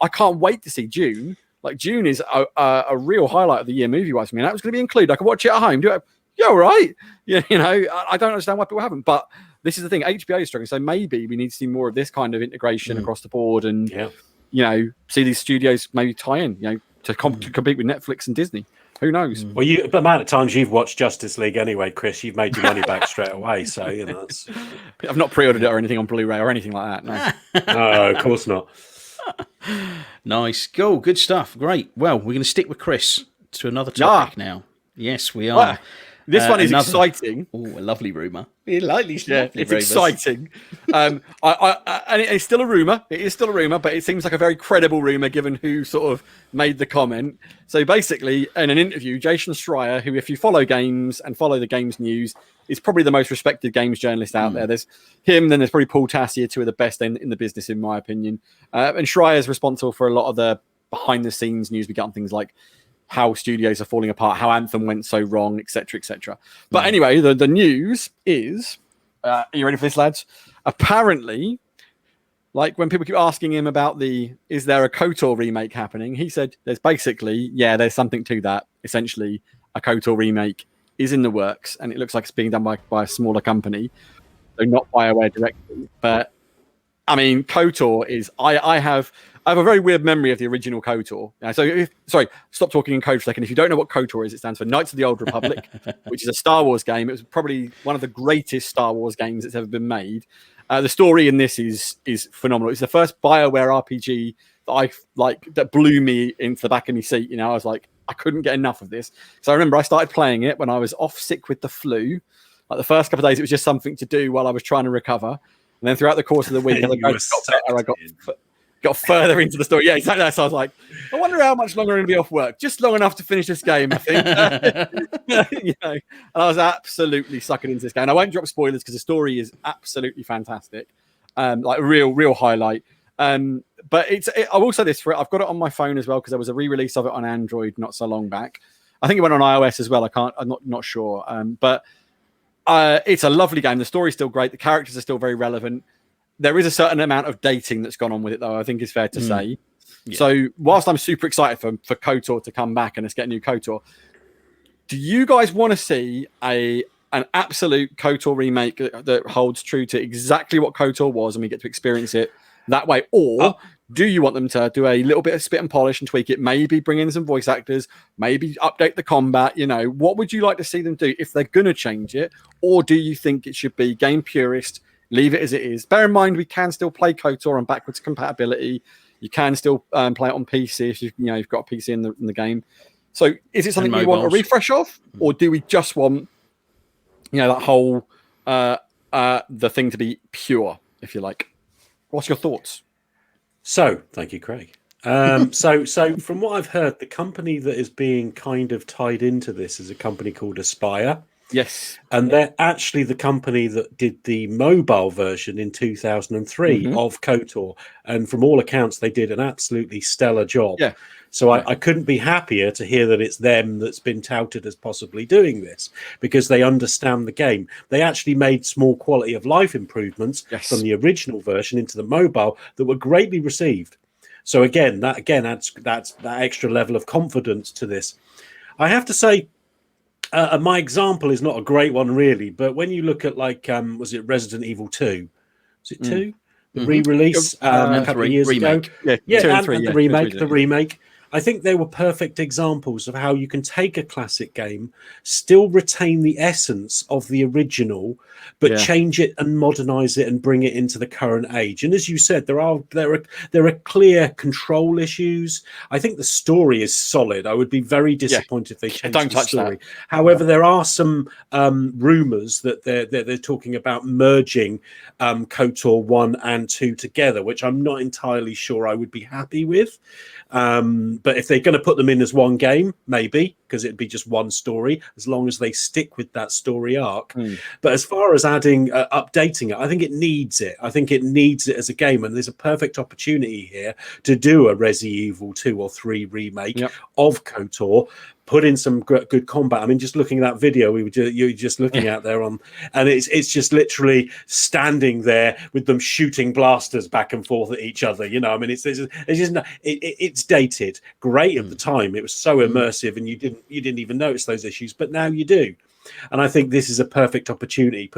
I can't wait to see June. Like June is a real highlight of the year movie-wise for me. And that was going to be included. I could watch it at home. Do it. Yeah, all right. I don't understand why people haven't. But this is the thing. HBO is struggling. So maybe we need to see more of this kind of integration across the board, and see these studios maybe tie in. To compete with Netflix and Disney. Who knows? Well, the amount of times you've watched Justice League anyway, Chris, you've made your money back straight away. So that's... I've not pre-ordered it or anything on Blu-ray or anything like that. No, no, of course not. Nice, cool, good stuff. Great. Well, we're going to stick with Chris to another topic now. Yes, we are. This one is exciting. Oh, a lovely rumor. It's exciting. And it's still a rumor. It is still a rumor, but it seems like a very credible rumor given who sort of made the comment. So basically, in an interview, Jason Schreier, who, if you follow games and follow the games news, is probably the most respected games journalist out there. There's him, then there's probably Paul Tassier, 2 of the best in the business, in my opinion. And Schreier is responsible for a lot of the behind-the-scenes news we get on things like how studios are falling apart, how Anthem went so wrong, etc., etc. But anyway, the news is, are you ready for this, lads? Apparently, like when people keep asking him about is there a KOTOR remake happening? He said there's basically, there's something to that. Essentially, a KOTOR remake is in the works, and it looks like it's being done by a smaller company, so not BioWare directly. But I mean, KOTOR is, I have a very weird memory of the original KOTOR. Sorry, stop talking in code for a second. If you don't know what KOTOR is, it stands for Knights of the Old Republic, which is a Star Wars game. It was probably one of the greatest Star Wars games that's ever been made. The story in this is phenomenal. It's the first BioWare RPG that blew me into the back of my seat. I was like, I couldn't get enough of this. So I remember I started playing it when I was off sick with the flu. Like the first couple of days, it was just something to do while I was trying to recover. And then throughout the course of the week, as I got better, got further into the story. Yeah, exactly. So I was like, I wonder how much longer I'm going to be off work. Just long enough to finish this game, I think. And I was absolutely sucking into this game. And I won't drop spoilers because the story is absolutely fantastic. Like real highlight. But I will say this for it. I've got it on my phone as well because there was a re-release of it on Android not so long back. I think it went on iOS as well. I'm not sure. But it's a lovely game. The story's still great. The characters are still very relevant. There is a certain amount of dating that's gone on with it, though, I think is fair to say. Yeah. So whilst I'm super excited for KOTOR to come back and let's get a new KOTOR, do you guys want to see an absolute KOTOR remake that holds true to exactly what KOTOR was and we get to experience it that way? Or do you want them to do a little bit of spit and polish and tweak it, maybe bring in some voice actors, maybe update the combat? What would you like to see them do if they're going to change it? Or do you think it should be game purist, leave it as it is? Bear in mind, we can still play KOTOR on backwards compatibility. You can still play it on PC if you've got a PC in the game. So is it something we want a refresh of? Or do we just want that whole the thing to be pure, if you like? What's your thoughts? So, thank you, Craig. So from what I've heard, the company that is being kind of tied into this is a company called Aspyr. Yes. And they're actually the company that did the mobile version in 2003 of KOTOR. And from all accounts, they did an absolutely stellar job. Yeah. So I couldn't be happier to hear that it's them that's been touted as possibly doing this, because they understand the game. They actually made small quality of life improvements from the original version into the mobile that were greatly received. So that adds that extra level of confidence to this. I have to say, my example is not a great one really, but when you look at was it Resident Evil 2? Was it 2? The re-release a couple of years ago. The remake. I think they were perfect examples of how you can take a classic game, still retain the essence of the original, but change it and modernize it and bring it into the current age. And as you said, there are clear control issues. I think the story is solid. I would be very disappointed if they changed the story. However, there are some rumors that they're talking about merging KOTOR 1 and 2 together, which I'm not entirely sure I would be happy with. But if they're going to put them in as one game, maybe, because it'd be just one story, as long as they stick with that story arc. But as far as adding, updating it, I think it needs it. I think it needs it as a game. And there's a perfect opportunity here to do a Resi Evil 2 or 3 remake of KOTOR. Put in some good combat. I mean, just looking at that video you were just looking at there and it's just literally standing there with them shooting blasters back and forth at each other. I mean, it's dated. Great at the time. It was so immersive, and you didn't even notice those issues, but now you do. And I think this is a perfect opportunity.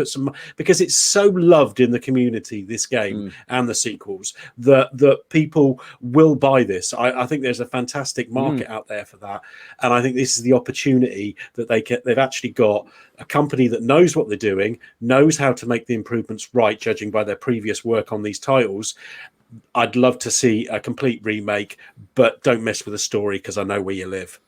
Because it's so loved in the community, this game and the sequels, that people will buy this. I think there's a fantastic market out there for that, and I think this is the opportunity that they've actually got a company that knows what they're doing, knows how to make the improvements right, judging by their previous work on these titles. I'd love to see a complete remake, but don't mess with the story because I know where you live.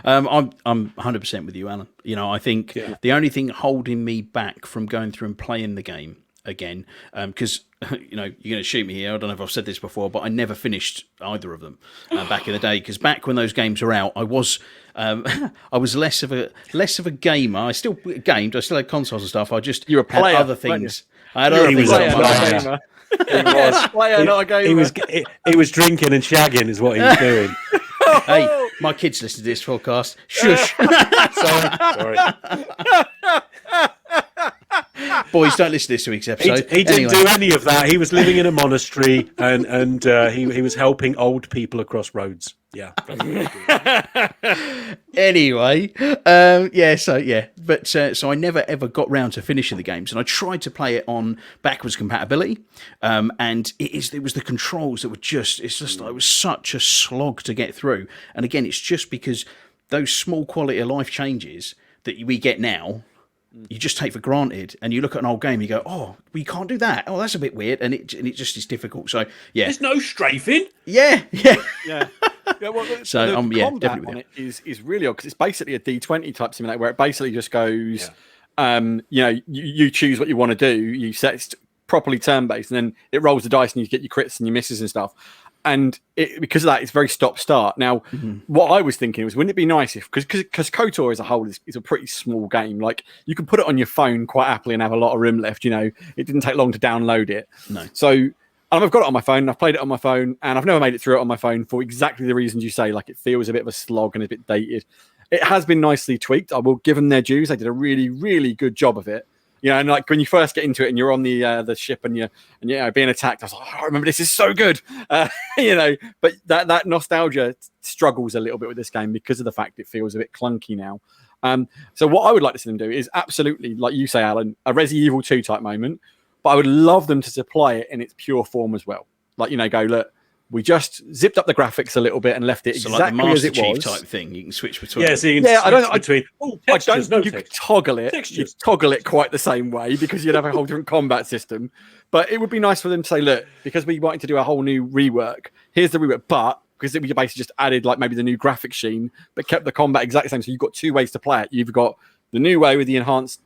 I'm 100% with you, Alan. I think the only thing holding me back from going through and playing the game again, because you're going to shoot me here. I don't know if I've said this before, but I never finished either of them back in the day. Because back when those games were out, I was less of a gamer. I still gamed. I still had consoles and stuff. You were a player, had other things. I had other things on my life. He was drinking and shagging is what he was doing. Hey, my kids listen to this podcast. Shush. Sorry. Boys, don't listen to this week's episode. He didn't do any of that. He was living in a monastery and he was helping old people across roads. Yeah. Anyway, so I never ever got round to finishing the games, and I tried to play it on backwards compatibility, and it was the controls that were it was such a slog to get through. And again, it's just because those small quality of life changes that we get now, you just take for granted, and you look at an old game, you go, "Oh, we can't do that. Oh, that's a bit weird," and it just is difficult. So yeah, there's no strafing. Yeah. Well, so the combat on it is really odd because it's basically a D20 type simulator where it basically just goes, you choose what you want to do. You set properly turn-based, and then it rolls the dice and you get your crits and your misses and stuff. And because of that, it's very stop-start. Now, what I was thinking was, wouldn't it be nice if, because KOTOR as a whole is a pretty small game, like you can put it on your phone quite happily and have a lot of room left. You know, it didn't take long to download it. No. So I've got it on my phone. I've played it on my phone, and I've never made it through it on my phone for exactly the reasons you say. Like, it feels a bit of a slog and a bit dated. It has been nicely tweaked. I will give them their dues. They did a really, really good job of it. You know, and like when you first get into it and you're on the ship and you're being attacked, I was like, oh, I remember this is so good. You know, but that nostalgia struggles a little bit with this game because of the fact it feels a bit clunky now. So what I would like to see them do is absolutely, like you say, Alan, a Resident Evil 2 type moment, but I would love them to supply it in its pure form as well. Like, you know, go, look, we just zipped up the graphics a little bit and left it exactly like as it the Master was. Chief type thing. You can switch between. Yeah, so you can switch between. Textures, you can toggle it. You toggle it quite the same way because you'd have a whole different combat system. But it would be nice for them to say, look, because we wanted to do a whole new rework, here's the rework. But because we basically just added like maybe the new graphic sheen, but kept the combat exactly the same. So you've got two ways to play it. You've got the new way with the enhanced,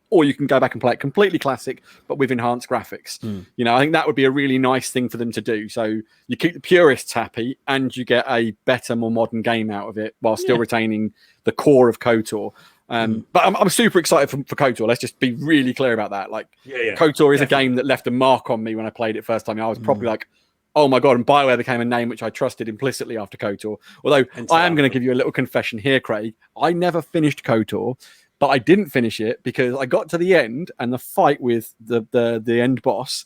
or you can go back and play it completely classic, but with enhanced graphics. You know, I think that would be a really nice thing for them to do. So you keep the purists happy and you get a better, more modern game out of it while still retaining the core of KOTOR. But I'm super excited for KOTOR. Let's just be really clear about that. Like, KOTOR is a game that left a mark on me when I played it first time. I was probably like, oh my God. And BioWare became a name which I trusted implicitly after KOTOR. Although I am going to give you a little confession here, Craig. I never finished KOTOR. But I didn't finish it because I got to the end, and the fight with the end boss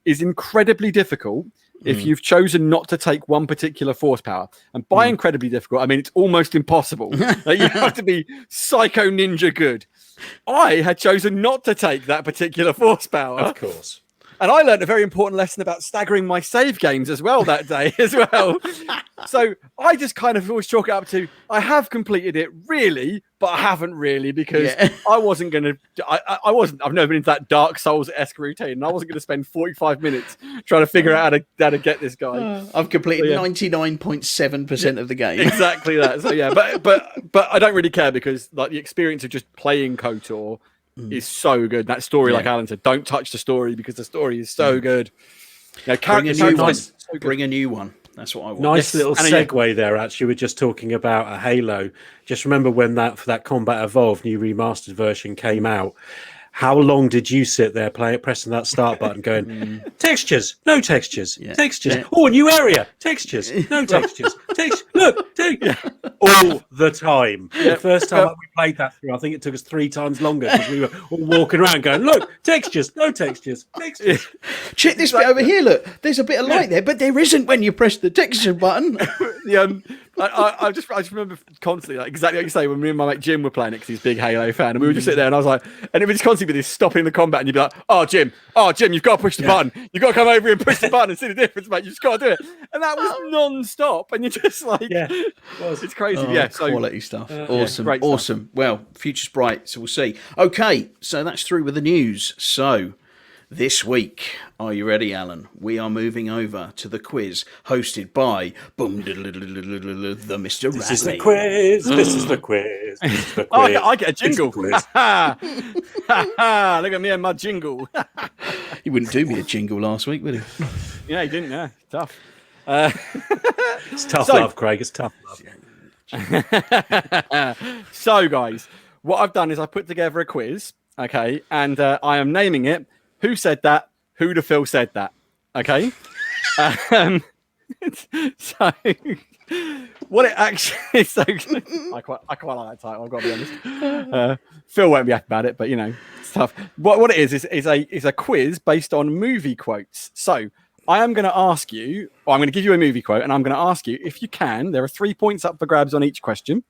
is incredibly difficult if you've chosen not to take one particular force power. And by incredibly difficult, I mean it's almost impossible. Like, you have to be psycho ninja good. I had chosen not to take that particular force power. Of course. And I learned a very important lesson about staggering my save games as well that day as well. So I just kind of always chalk it up to, I have completed it really, but I haven't really, because I wasn't going to, I've never been into that Dark Souls-esque routine. And I wasn't going to spend 45 minutes trying to figure out how to get this guy. I've completed 99.7% of the game. Exactly that. So yeah, but I don't really care because like the experience of just playing KOTOR is so good. That story, like Alan said, don't touch the story because the story is so good. You know, Bring a new one. That's what I want. Nice little segue there. Actually, we're just talking about a Halo. Just remember when that Combat Evolved new remastered version came out. How long did you sit there pressing that start button, going textures, no textures, textures. Yeah. Oh, a new area, textures, no textures. Look, all the time. The first time we played that through, I think it took us 3 times longer because we were all walking around going, look, textures, no textures, textures. Check this bit over here. Look, there's a bit of light there, but there isn't when you press the texture button. I just remember constantly, like exactly like you say, when me and my mate Jim were playing it because he's a big Halo fan, and we would just sit there, and I was like, and it was just constantly be this stopping the combat, and you'd be like, oh Jim, you've got to push the button, you've got to come over here and push the button and see the difference, mate. You just got to do it, and that was non-stop, and you're just like, it's crazy, so quality stuff, awesome. Well, future's bright, so we'll see. Okay, so that's through with the news. So this week, are you ready, Alan? We are moving over to the quiz hosted by the Mr. Radley. This is the quiz. This is the quiz. Oh, I get a jingle. Look at me and my jingle. You wouldn't do me a jingle last week, would you? Yeah, he didn't. Yeah, tough. It's tough love, Craig. It's tough love. So, guys, what I've done is I put together a quiz, okay, and I am naming it Who Said That? Who the Phil Said That? Okay. So, what it actually is, so I quite like that title. I've got to be honest. Phil won't be happy about it, but you know, it's tough. What it is a quiz based on movie quotes. So I am going to ask you, or I'm going to give you a movie quote, and I'm going to ask you if you can. There are 3 points up for grabs on each question.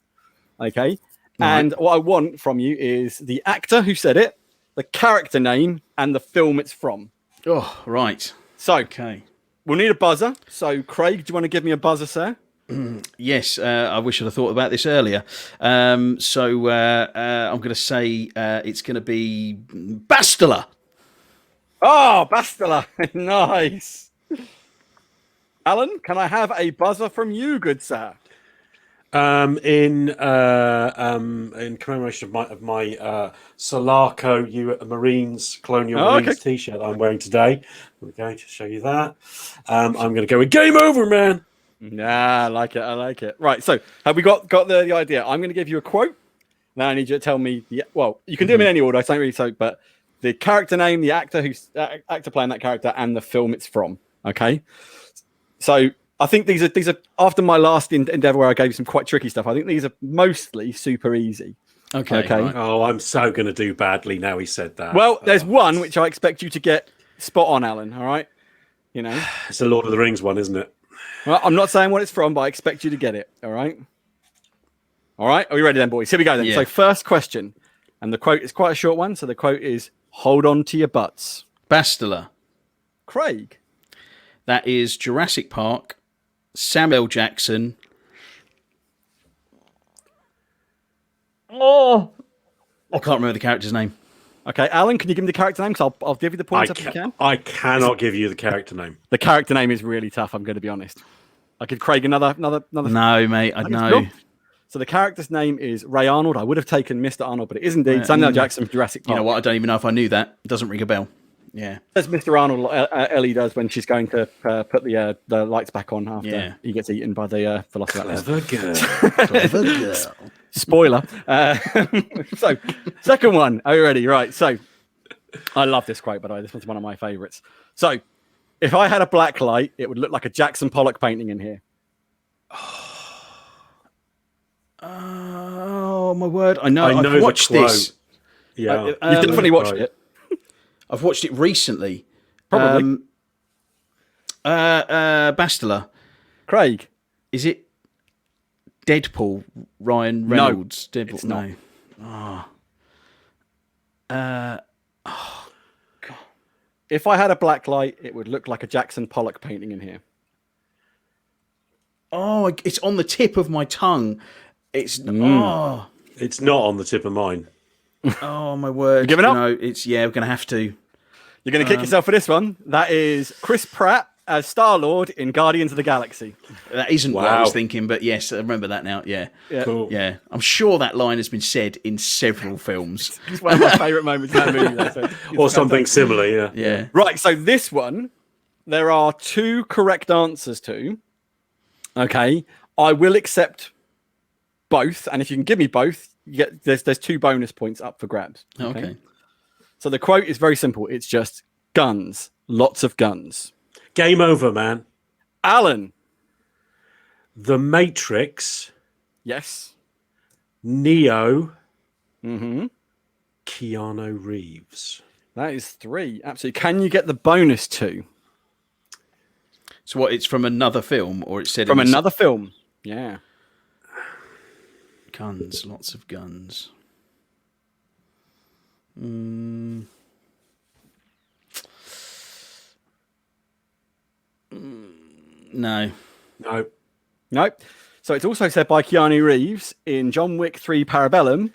Okay. And what I want from you is the actor who said it, the character name, and the film it's from. Oh, right. So, okay. We'll need a buzzer. So, Craig, do you want to give me a buzzer, sir? Yes, I wish I'd have thought about this earlier. I'm going to say it's going to be Bastila. Oh, Bastila. Nice. Alan, can I have a buzzer from you, good sir? In commemoration of my Solarco Marines Colonial Marines T-shirt I'm wearing today. I'm going to show you that. I'm going to go with Game Over, man. Nah, I like it. Right, so have we got the idea? I'm going to give you a quote. Now I need you to tell me. Well, you can do them in any order. I don't really so, but the character name, the actor actor playing that character, and the film it's from. Okay, so I think these are after my last endeavor where I gave you some quite tricky stuff. I think these are mostly super easy. Okay. Right. Oh, I'm so going to do badly now he said that. Well, there's one which I expect you to get spot on, Alan. All right, you know, it's the Lord of the Rings one, isn't it? Well, I'm not saying what it's from, but I expect you to get it. All right. All right. Are we ready then, boys? Here we go then. Yeah. So first question, and the quote is quite a short one. So the quote is, "Hold on to your butts." Bastila. Craig. That is Jurassic Park. Samuel L. Jackson. Oh. I can't remember the character's name. Okay, Alan, can you give me the character name? Because I'll give you the points if you can. I cannot give you the character name. The character name is really tough. I'm going to be honest. I give Craig another. No, mate, I know. Cool. So the character's name is Ray Arnold. I would have taken Mr. Arnold, but it is indeed Samuel L. Jackson from Jurassic Park. You know what? I don't even know if I knew that. It doesn't ring a bell. Yeah. As Mr. Arnold, Ellie does when she's going to put the lights back on after he gets eaten by the Velociraptor. Clever girl. Spoiler. So, second one. Are you ready? Right. So, I love this quote, by the way. This one's one of my favorites. So, if I had a black light, it would look like a Jackson Pollock painting in here. Oh, my word. I know. I've watched this. Yeah. You've definitely watched it. I've watched it recently. Probably. Bastila. Craig. Is it Deadpool? Ryan Reynolds? No, Deadpool? it's not. No. If I had a black light, it would look like a Jackson Pollock painting in here. Oh, it's on the tip of my tongue. It's oh, It's not on the tip of mine. oh my word! You giving up? No, it's we're gonna have to. You're going to kick yourself for this one. That is Chris Pratt as Star-Lord in Guardians of the Galaxy. That isn't what I was thinking, but yes, I remember that now. Yeah, Cool. yeah. I'm sure that line has been said in several films. It's one of my favourite moments in that movie. Though, so Or something similar, yeah. Yeah. Right, so this one, there are 2 correct answers to. Okay, I will accept both, and if you can give me both, you get there's 2 bonus points up for grabs. Okay. So the quote is very simple. It's just guns, lots of guns. Game Over, man. Alan. The Matrix. Yes. Neo. Mm-hmm. Keanu Reeves. That is 3. Absolutely. Can you get the bonus 2? So what? It's from another film, or it's said From in another film. Yeah. guns, lots of guns. No. No. Nope. So it's also said by Keanu Reeves in John Wick 3 Parabellum.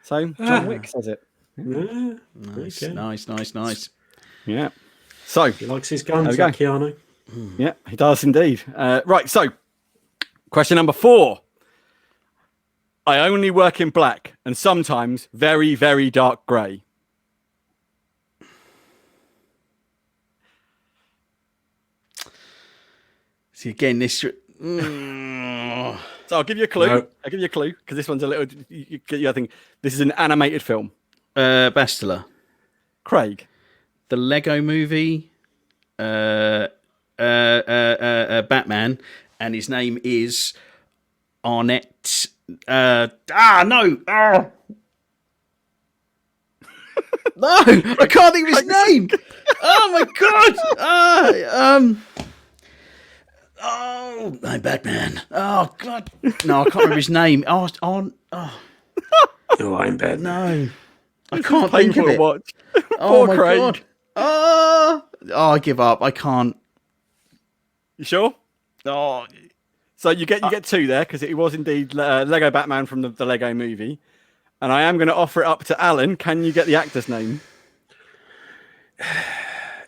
So John Wick says it. Yeah. Nice, Okay. nice. Yeah. So, He likes his guns, There we that Keanu. yeah, he does indeed. Right. So, question number 4. I only work in black and sometimes very, very dark grey. See, again, this... So I'll give you a clue. No. I'll give you a clue because this one's a little. I think this is an animated film. Bastila. Craig. The Lego movie, Batman, and his name is Arnett. No! No, I can't think of his name. Oh my god! Oh, no, Batman. Oh god, no, I can't remember his name. Oh, No, I'm bad. no, I can't think of Painful to it. watch. Oh Poor my Craig. god. Oh, I give up. I can't. You sure? Oh, So you get 2 there because it was indeed Lego Batman from the Lego movie, and I am going to offer it up to Alan. Can you get the actor's name?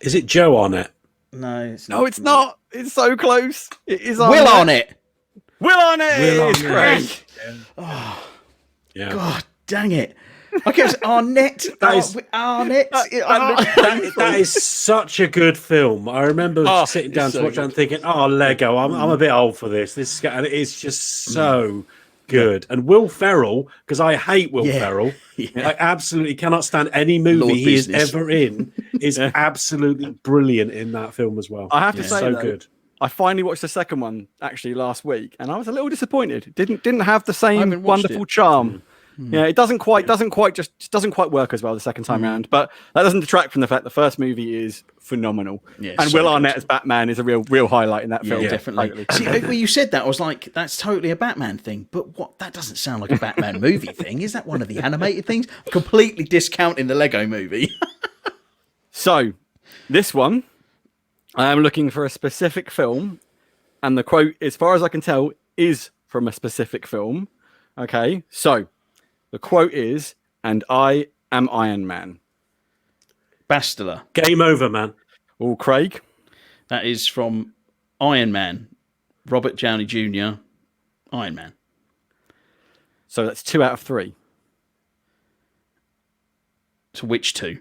Is it Joe Arnett? no, it's not. No, it's not. It's so close. It is Will Arnett. Arnett. Will Arnett Will is Arnett. great. Yeah. God dang it. Okay, it's Arnett. That is- Arnett. That is such a good film. I remember sitting down it's to so watch that good. and thinking, "Oh, Lego, I'm a bit old for this." And it's just so good. And Will Ferrell, because I hate Will Yeah. Ferrell, Yeah. I absolutely cannot stand any movie Lord he is Business. ever in. Is absolutely brilliant in that film as well. I have to say, so though, good. I finally watched the second one actually last week, and I was a little disappointed. Didn't have the I same haven't watched wonderful it. charm. Yeah, it doesn't quite work as well the second time round. But that doesn't detract from the fact the first movie is phenomenal. Yeah, and so Will good. Arnett as Batman is a real highlight in that film. Yeah, definitely. See, when you said that, I was like, that's totally a Batman thing. But what? That doesn't sound like a Batman movie thing. Is that one of the animated things? Completely discounting the Lego movie. So, this one, I am looking for a specific film, and the quote, as far as I can tell, is from a specific film. Okay, so the quote is, "And I am Iron Man." Bastila. Game over, man. Oh, Craig. That is from Iron Man. Robert Downey Jr. Iron Man. So that's 2 out of 3. So which two?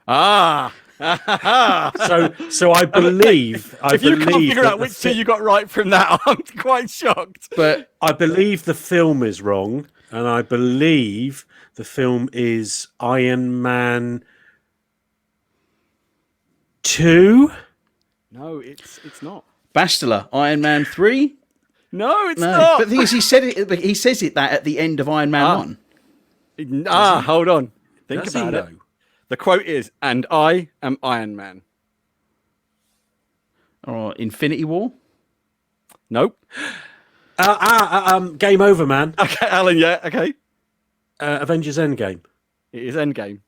Ah, So I believe if you can't figure that out the which two you got right from that, I'm quite shocked. But I believe the film is wrong, and I believe the film is Iron Man 2. No, it's not. Bastila, Iron Man 3? No, it's No. not. But the thing is, he says it that at the end of Iron Man 1. Hold on. Think Does he about it. though? The quote is, "And I am Iron Man." Or Infinity War? Nope. Game over, man. Okay, Alan. Yeah. Okay. Avengers Endgame. It is Endgame.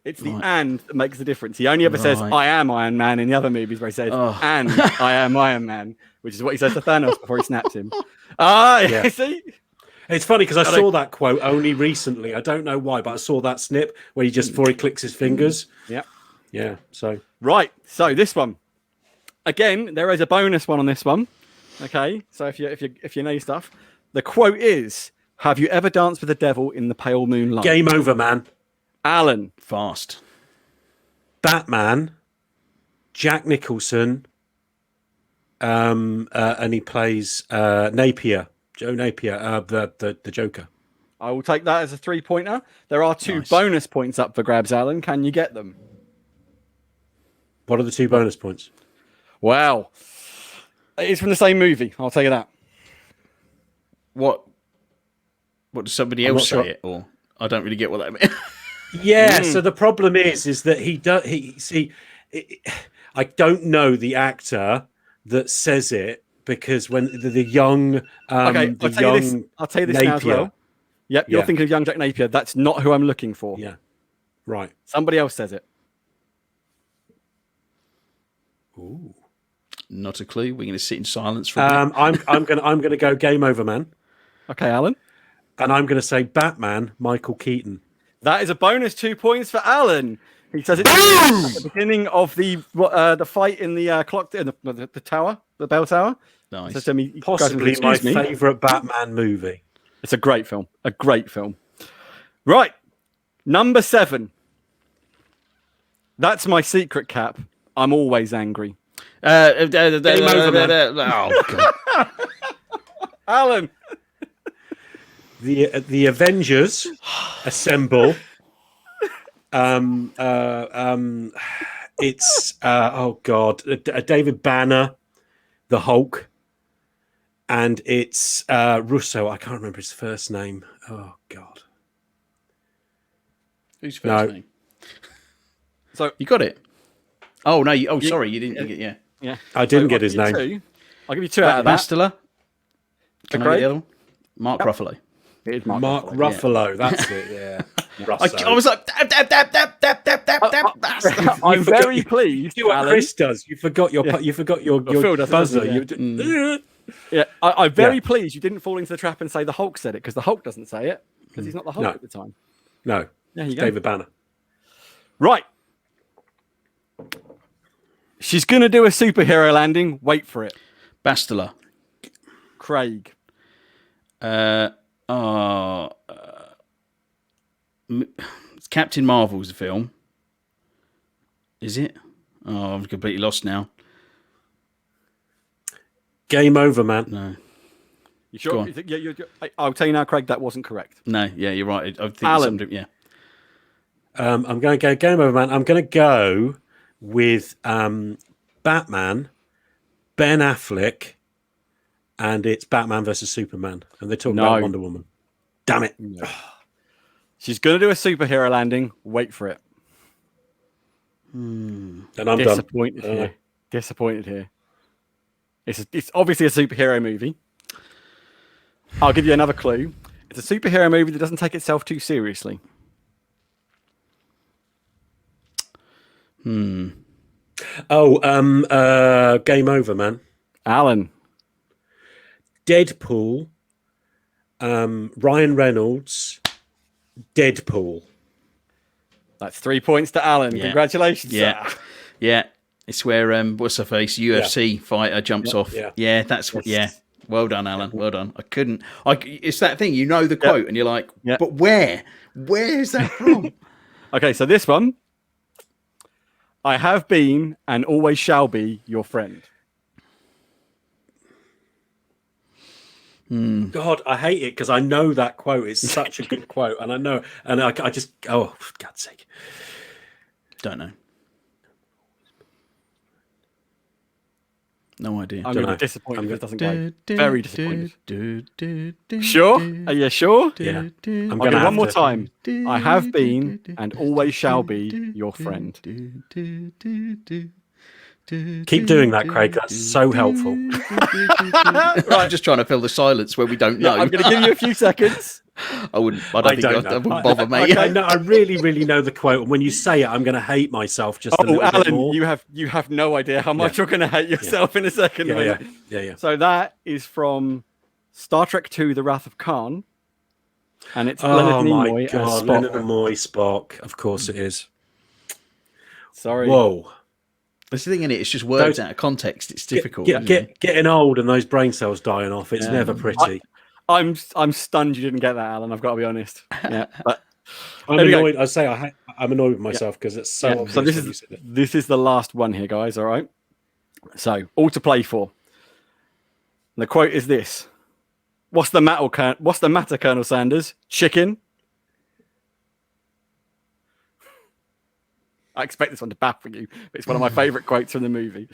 It's the Right. "and" that makes the difference. He only ever says Right. "I am Iron Man" in the other movies where he says "and I am Iron Man," which is what he says to Thanos before he snaps him. Yeah. See. It's funny because I saw that quote only recently. I don't know why, but I saw that snip where he just before he clicks his fingers. Yeah. Yeah. So Right. So this one, again, there is a bonus one on this one. Okay. So if you know your stuff, the quote is, "Have you ever danced with the devil in the pale moonlight?" game over, man. Alan. Fast. Batman, Jack Nicholson, and he plays Napier, Joe Napier, the Joker. I will take that as a 3-pointer. There are 2 Nice. bonus points up for grabs, Alan. Can you get them? What are the 2 bonus points? Wow. It's from the same movie. I'll tell you that. What does somebody I'm else not say sure. it? Or I don't really get what that means. Yeah. So the problem is that he does. I don't know the actor that says it because when the young, Okay, the I'll tell you this. young I'll tell you this now as Napier. well. Yep, you're Yeah. thinking of young Jack Napier. That's not who I'm looking for. Yeah. Right. Somebody else says it. Ooh. Not a clue. We're going to sit in silence for a bit. I'm gonna go game over, man, Okay, Alan. and I'm gonna say Batman, Michael Keaton. That is a bonus 2 points for Alan. He says it at the beginning of the fight in the clock, the tower, the bell tower. Nice. Says to me, he goes, Possibly my "Excuse me." favourite Batman movie. It's a great film. A great film. Right. Number 7. That's my secret, Cap. I'm always angry. Oh, God. Alan. The Avengers assemble. It's oh god, David Banner, the Hulk, and it's Russo. I can't remember his first name. Oh god, Who's No. first name? So You got it. Oh, no. Sorry. You didn't. Yeah. yeah, I didn't So get his I'll give name. you 2. I'll give you 2 out of that. Bastila. Can I get Craig? the other one? Mark Ruffalo. It is Mark Ruffalo. That's it. Yeah, I was like, Bastila. I'm forgot- very pleased, You do what Alan. Chris does. You forgot your Phil does, buzzer. doesn't he? You Yeah, I'm very Yeah. pleased you didn't fall into the trap and say the Hulk said it, because the Hulk doesn't say it, because he's not the Hulk No. at the time. no, There you it's go. David Banner. Right. She's going to do a superhero landing. Wait for it. Bastila. Craig. It's Captain Marvel's the film. Is it? Oh, I'm completely lost now. Game over, man. No. You Go sure? on. I'll tell you now, Craig, that wasn't correct. No, yeah, you're right. I think Alan. yeah. I'm going to go game over, man. I'm going to go with Batman, Ben Affleck, and it's Batman versus Superman, and they're talking about Wonder Woman. Damn it! No. She's going to do a superhero landing. Wait for it. And I'm Disappointed done. here. Disappointed here. It's obviously a superhero movie. I'll give you another clue. It's a superhero movie that doesn't take itself too seriously. Oh, game over, man. Alan. Deadpool, Ryan Reynolds, Deadpool. That's 3 points to Alan. Yeah. Congratulations. Yeah. Sir. Yeah. It's where what's her face? UFC fighter jumps off. Yeah. That's what Well done, Alan. Well done. It's that thing, you know the quote and you're like, but where? Where is that from? Okay, so this one. I have been and always shall be your friend. God, I hate it because I know that quote is such a good quote, and I know, and I just, oh, for God's sake. Don't know. No idea. I'm going to be disappointed if it doesn't go. Do, Very do, disappointed. do, Sure? do, Are you sure? Yeah. do, I'm I'll gonna go have one more to. time. do, I have do, been do, and do, always shall do, be do, your do, friend. do, do, do, do, do, Keep doing that, Craig. That's so helpful. I'm just trying to fill the silence where we don't know. I'm going to give you a few seconds. I wouldn't I think don't that know. wouldn't bother me. I know. I really, really know the quote, and when you say it, I'm going to hate myself just a Oh, little bit Alan, more. you have no idea how much you're going to hate yourself in a second. Yeah. So that is from Star Trek II: The Wrath of Khan, and it's Oh Leonard my Nimoy God, as Spock. Leonard Nimoy, Spock. Of course it is. Sorry. Whoa. That's the thing, in it. It's just words out of context. It's difficult. Getting old and those brain cells dying off. It's never pretty. I'm stunned you didn't get that, Alan. I've got to be honest. Yeah, but I'm there we go. annoyed. I say I'm annoyed with myself because it's so obvious. So this when you is said it. this is the last one here, guys. All right. So all to play for. And the quote is this: What's the matter, Colonel Sanders? Chicken. I expect this one to baffle you, but it's one of my favourite quotes from the movie.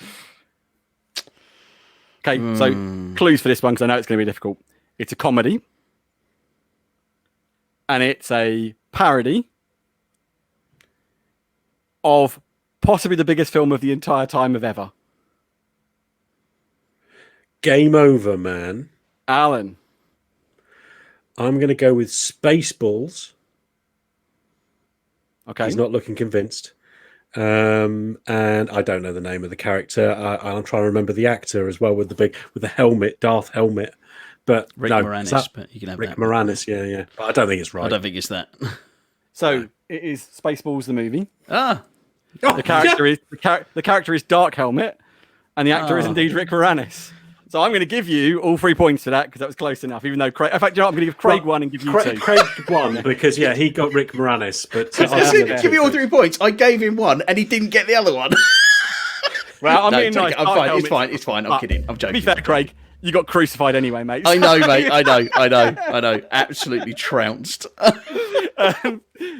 Okay, so clues for this one because I know it's going to be difficult. It's a comedy, and it's a parody of possibly the biggest film of the entire time of ever. Game over, man. Alan. I'm going to go with Spaceballs. Okay. He's not looking convinced. And I don't know the name of the character. I'm trying to remember the actor as well with the helmet, Darth helmet. But Rick no, Moranis, but you can have Rick that. Moranis, yeah. But I don't think it's right. I don't think it's that. So it is Spaceballs the movie. Ah, Oh, The character is the character is Dark Helmet, and the actor is indeed Rick Moranis. So I'm going to give you all 3 points for that because that was close enough. Even though Craig, in fact, you know, I'm going to give Craig one and give you two. Craig won because he got Rick Moranis. But give me all 3 points. I gave him one, and he didn't get the other one. Well, I'm No, being take nice. it. I'm Dark fine. Helmet. It's fine. It's fine. I'm kidding. I'm To joking. be fair, Craig, you got crucified anyway, mate. I know, mate. I know. Absolutely trounced.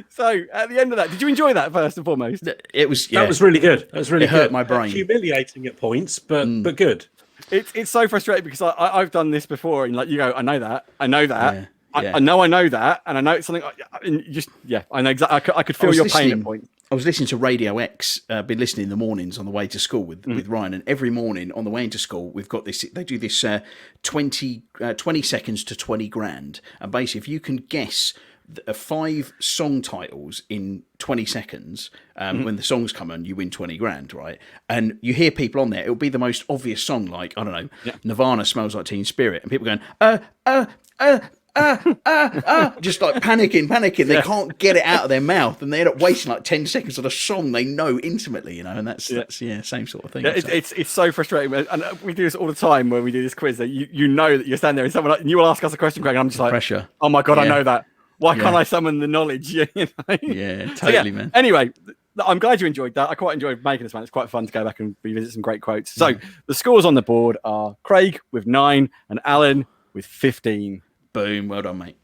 So at the end of that, did you enjoy that first and foremost? It was. that was really good. That was really It hurt good. my brain. Humiliating at points, but good. It's so frustrating because I've done this before, and like you go, I know that, Yeah, yeah. I know that, and I know it's something. And just I know exactly. I could feel your pain at point. I was listening to Radio X. Been listening in the mornings on the way to school with Ryan, and every morning on the way into school, we've got this. They do this 20 seconds to 20 grand, and basically, if you can guess 5 song titles in 20 seconds, when the songs come on, you win 20 grand, right? And you hear people on there, it'll be the most obvious song, like, I don't know, Nirvana, Smells Like Teen Spirit, and people going, just like panicking. They can't get it out of their mouth, and they end up wasting like 10 seconds on a song they know intimately, and that's same sort of thing. Yeah, it's so frustrating, and we do this all the time when we do this quiz. That you know that you're standing there and someone and you will ask us a question, Craig, and I'm just like, pressure. Oh my god, I Yeah. know that. Why can't I summon the knowledge? You know? Yeah, So, totally, man. Anyway, I'm glide you enjoyed that. I quite enjoyed making this one. It's quite fun to go back and revisit some great quotes. So the scores on the board are Craig with 9 and Alan with 15. Boom. Well done, mate.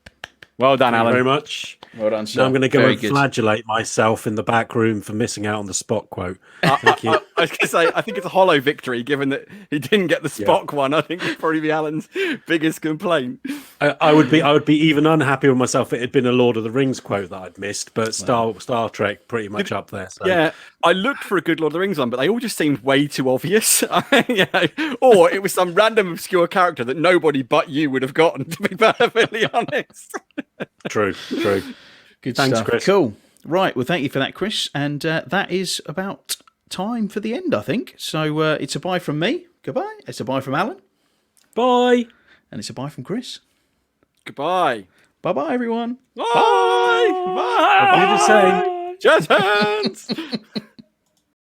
Well done, Thank you Alan. very much. Well done, sir. Now I'm going to go Very and good. flagellate myself in the back room for missing out on the Spock quote. Thank you. I was going to say, I think it's a hollow victory, given that he didn't get the Spock one. I think it'd probably be Alan's biggest complaint. I would be even unhappy with myself if it had been a Lord of the Rings quote that I'd missed, but Star Trek pretty much up there. So. Yeah, I looked for a good Lord of the Rings one, but they all just seemed way too obvious. Or it was some random obscure character that nobody but you would have gotten, to be perfectly honest. True. Good Thanks, stuff. Chris. Cool. Right. Well, thank you for that, Chris. And that is about time for the end, I think. So it's a bye from me. Goodbye. It's a bye from Alan. Bye. And it's a bye from Chris. Goodbye. Bye-bye, everyone. Bye. Bye. I'll do the same. Jazz hands.